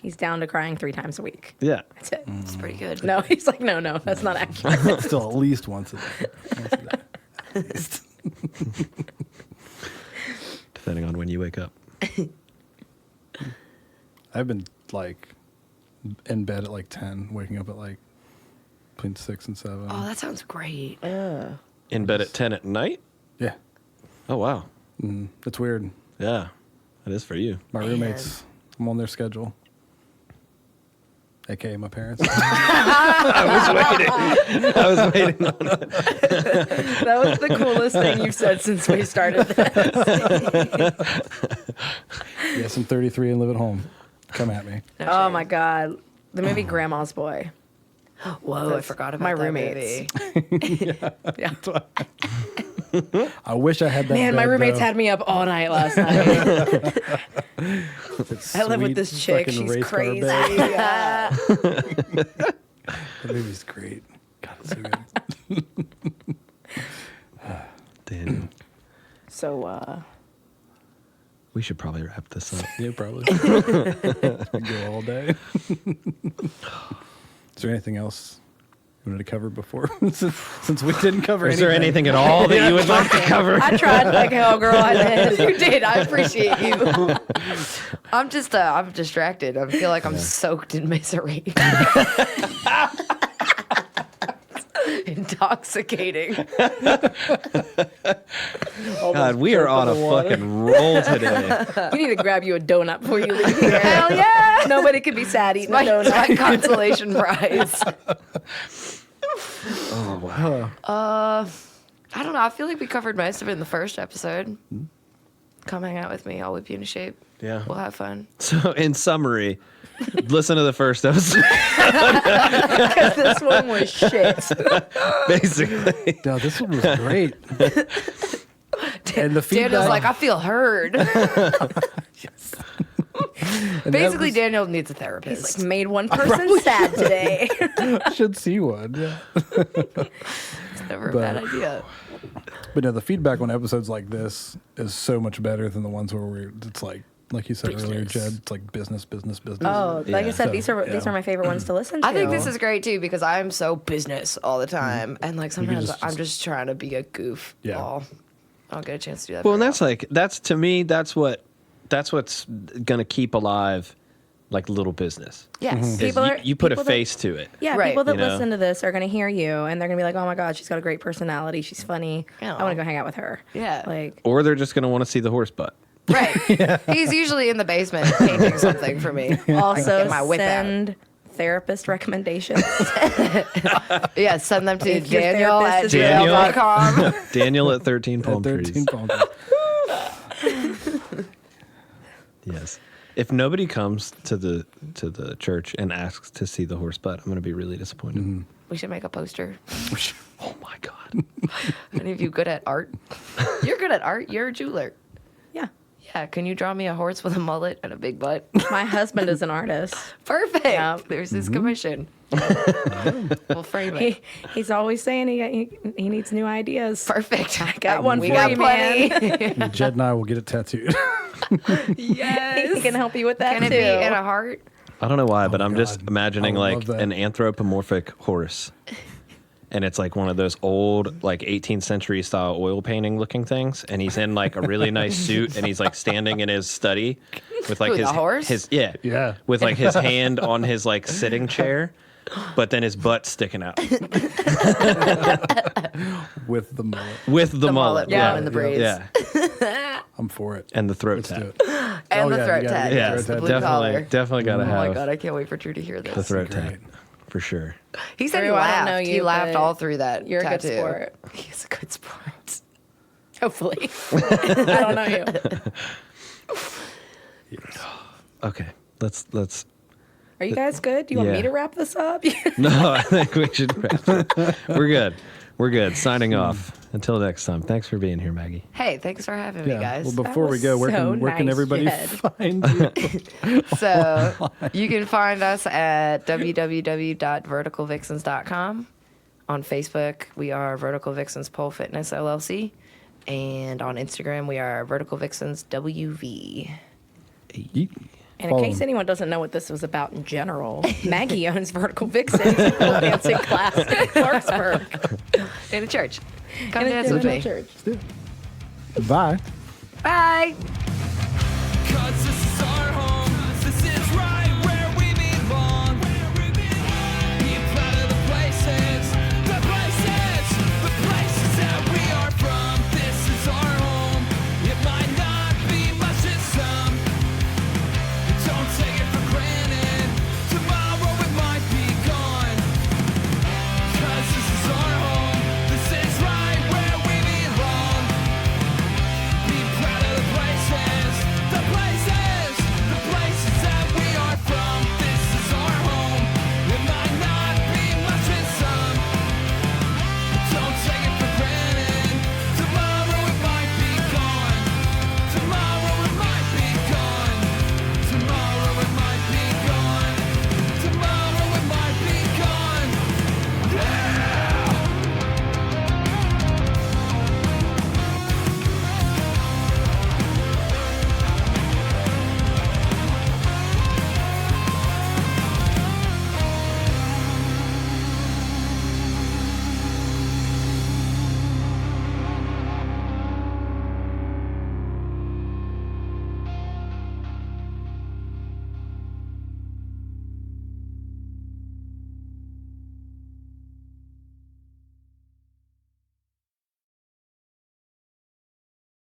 F: He's down to crying 3 times a week.
B: Yeah.
F: That's it.
A: It's pretty good.
F: No, he's like, no, that's not accurate.
C: Still at least once a day. Once a day. At least.
B: Depending on when you wake up.
C: I've been like in bed at like 10, waking up at like between 6 and 7.
A: Oh, that sounds great.
B: In bed at 10 at night?
C: Yeah.
B: Oh, wow.
C: It's weird.
B: Yeah. It is for you.
C: My roommates, I'm on their schedule. AKA my parents.
B: I was waiting.
F: That was the coolest thing you've said since we started this.
C: Yes, I'm 33 and live at home. Come at me.
F: Oh my God, the movie Grandma's Boy.
A: Whoa, I forgot about
F: my
A: that
F: roommates.
A: movie.
F: Yeah.
C: I wish I had that.
F: Man, my
C: bed,
F: roommates
C: though.
F: had me up all night last night. I live with
C: Sweet
F: this chick.
C: fucking
F: She's
C: race car
F: crazy.
C: bed.
F: Yeah.
C: That movie's great. God, it's so good.
B: Daniel,
F: So,
B: we should probably wrap this up.
C: Yeah, probably. We go all day. Is there anything else you wanted to cover before? since we didn't cover
B: Is there
C: anything.
B: anything at all that you would like to cover?
F: I tried like hell, girl. I did.
A: You did. I appreciate you. I'm just, I'm distracted. I feel like I'm soaked in misery. Intoxicating.
B: God, we are on a fucking roll today.
F: You need to grab you a donut before you leave here.
A: Hell yeah.
F: Nobody could be sad eating a donut.
A: My consolation prize.
B: Oh, wow.
A: I don't know. I feel like we covered most of it in the first episode. Come hang out with me. I'll whip you into shape.
B: Yeah.
A: We'll have fun.
B: So, in summary, listen to the first episode,
F: This one was shit.
B: basically.
C: No, this one was great. And the feedback.
A: Daniel's like, I feel heard.
C: and
A: Basically,
C: that
A: Daniel needs a therapist.
F: Like, made one person sad today.
C: I should see one. Yeah.
A: It's never a bad idea.
C: But no, the feedback on episodes like this is so much better than the ones where it's like you said earlier, Jed, it's like business.
F: Oh, like I
B: Yeah.
F: said, these are
C: yeah.
F: my favorite ones to listen to.
A: I think this is great too because I'm so business all the time, and like sometimes
C: just-
A: I'm just trying to be a goof.
C: Yeah.
A: I don't get a chance to do that.
B: Well, and
A: very
B: that's to me, that's what's going to keep alive like little business.
A: often. Yes.
B: Is
F: People are-
B: you put a
F: people that-
B: face to it.
F: Yeah,
A: Right.
F: people that
B: You know?
F: listen to this are going to hear you and they're going to be like, oh my God, she's got a great personality. She's funny.
A: Yeah.
F: I want to go hang out with her.
A: Yeah.
F: Like,
B: Or they're just going to want to see the horse butt.
A: Right. He's usually in the basement painting something for me.
F: also
A: Get my whip out.
F: send therapist recommendations.
A: Yeah, send them to
F: If your
A: Daniel at
F: therapist is
A: gmail.com.
B: Daniel at 13 Palm
C: At 13
B: Trees.
C: palm trees.
B: Yes. If nobody comes to the church and asks to see the horse butt, I'm going to be really disappointed.
A: We should make a poster.
B: Oh my god.
A: Any of you good at art? You're good at art. You're a jeweler.
F: Yeah.
A: Yeah, can you draw me a horse with a mullet and a big butt?
F: My husband is an artist.
A: Perfect.
F: Yeah.
A: There's his commission. We'll frame it.
F: He's always saying he needs new ideas.
A: Perfect.
F: I got one
A: we
F: for
A: got
F: you,
A: plenty.
F: man.
C: Jed and I will get it tattooed.
A: Yes.
F: He can help you with that
A: Can it
F: too.
A: be in a heart?
B: I don't know why, but
C: my
B: I'm just
C: God.
B: imagining
C: I would
B: like
C: love that.
B: an anthropomorphic horse. And it's like one of those old, like 18th century style oil painting looking things. And he's in like a really nice suit and he's like standing in his study with like
A: Who, the horse?
B: his
C: Yeah.
B: with like his hand on his like sitting chair, but then his butt sticking out
C: With the mullet.
B: with the, mullet.
A: mullet
B: Yeah.
A: blowing the braids.
B: Yeah.
C: I'm for it.
B: And the throat
C: Let's do
B: tat.
C: it.
A: And
C: Oh,
A: the
C: yeah,
A: throat
C: you gotta
A: tag.
C: get the
B: Yeah,
C: throat
A: The
C: tat.
A: blue
B: definitely,
A: collar.
B: definitely gotta
A: Oh my
B: have
A: god, I can't wait for Drew to hear
B: the
A: this.
B: throat
C: Great.
B: tat for sure.
A: He said he
F: Drew, I don't
A: laughed.
F: know
A: He
F: you,
A: laughed
F: but
A: all through that
F: you're a good
A: tattoo.
F: sport.
A: He's a good sport.
F: Hopefully. I don't know you.
B: Okay, let's.
F: Are you guys good? Do you want
B: Yeah.
F: me to wrap this up?
B: No, I think we should wrap it. We're good. We're good. Signing off. Until next time. Thanks for being here, Maggie.
A: Hey, thanks for having me,
C: Yeah.
A: guys.
C: Well, before we go, where
F: so
C: can
F: nice,
C: everybody
F: Jed.
C: find you?
A: So you can find us at www.verticalvixens.com. On Facebook, we are Vertical Vixens Pole Fitness LLC. And on Instagram, we are Vertical Vixens WV.
F: And in
C: Follow
F: case
C: them.
F: anyone doesn't know what this was about in general, Maggie owns Vertical Vixens pole dancing class in Clarksburg.
A: In a church. Come
F: In a
A: dance with me.
F: church.
C: Bye.
A: Bye.
E: 'Cause this is all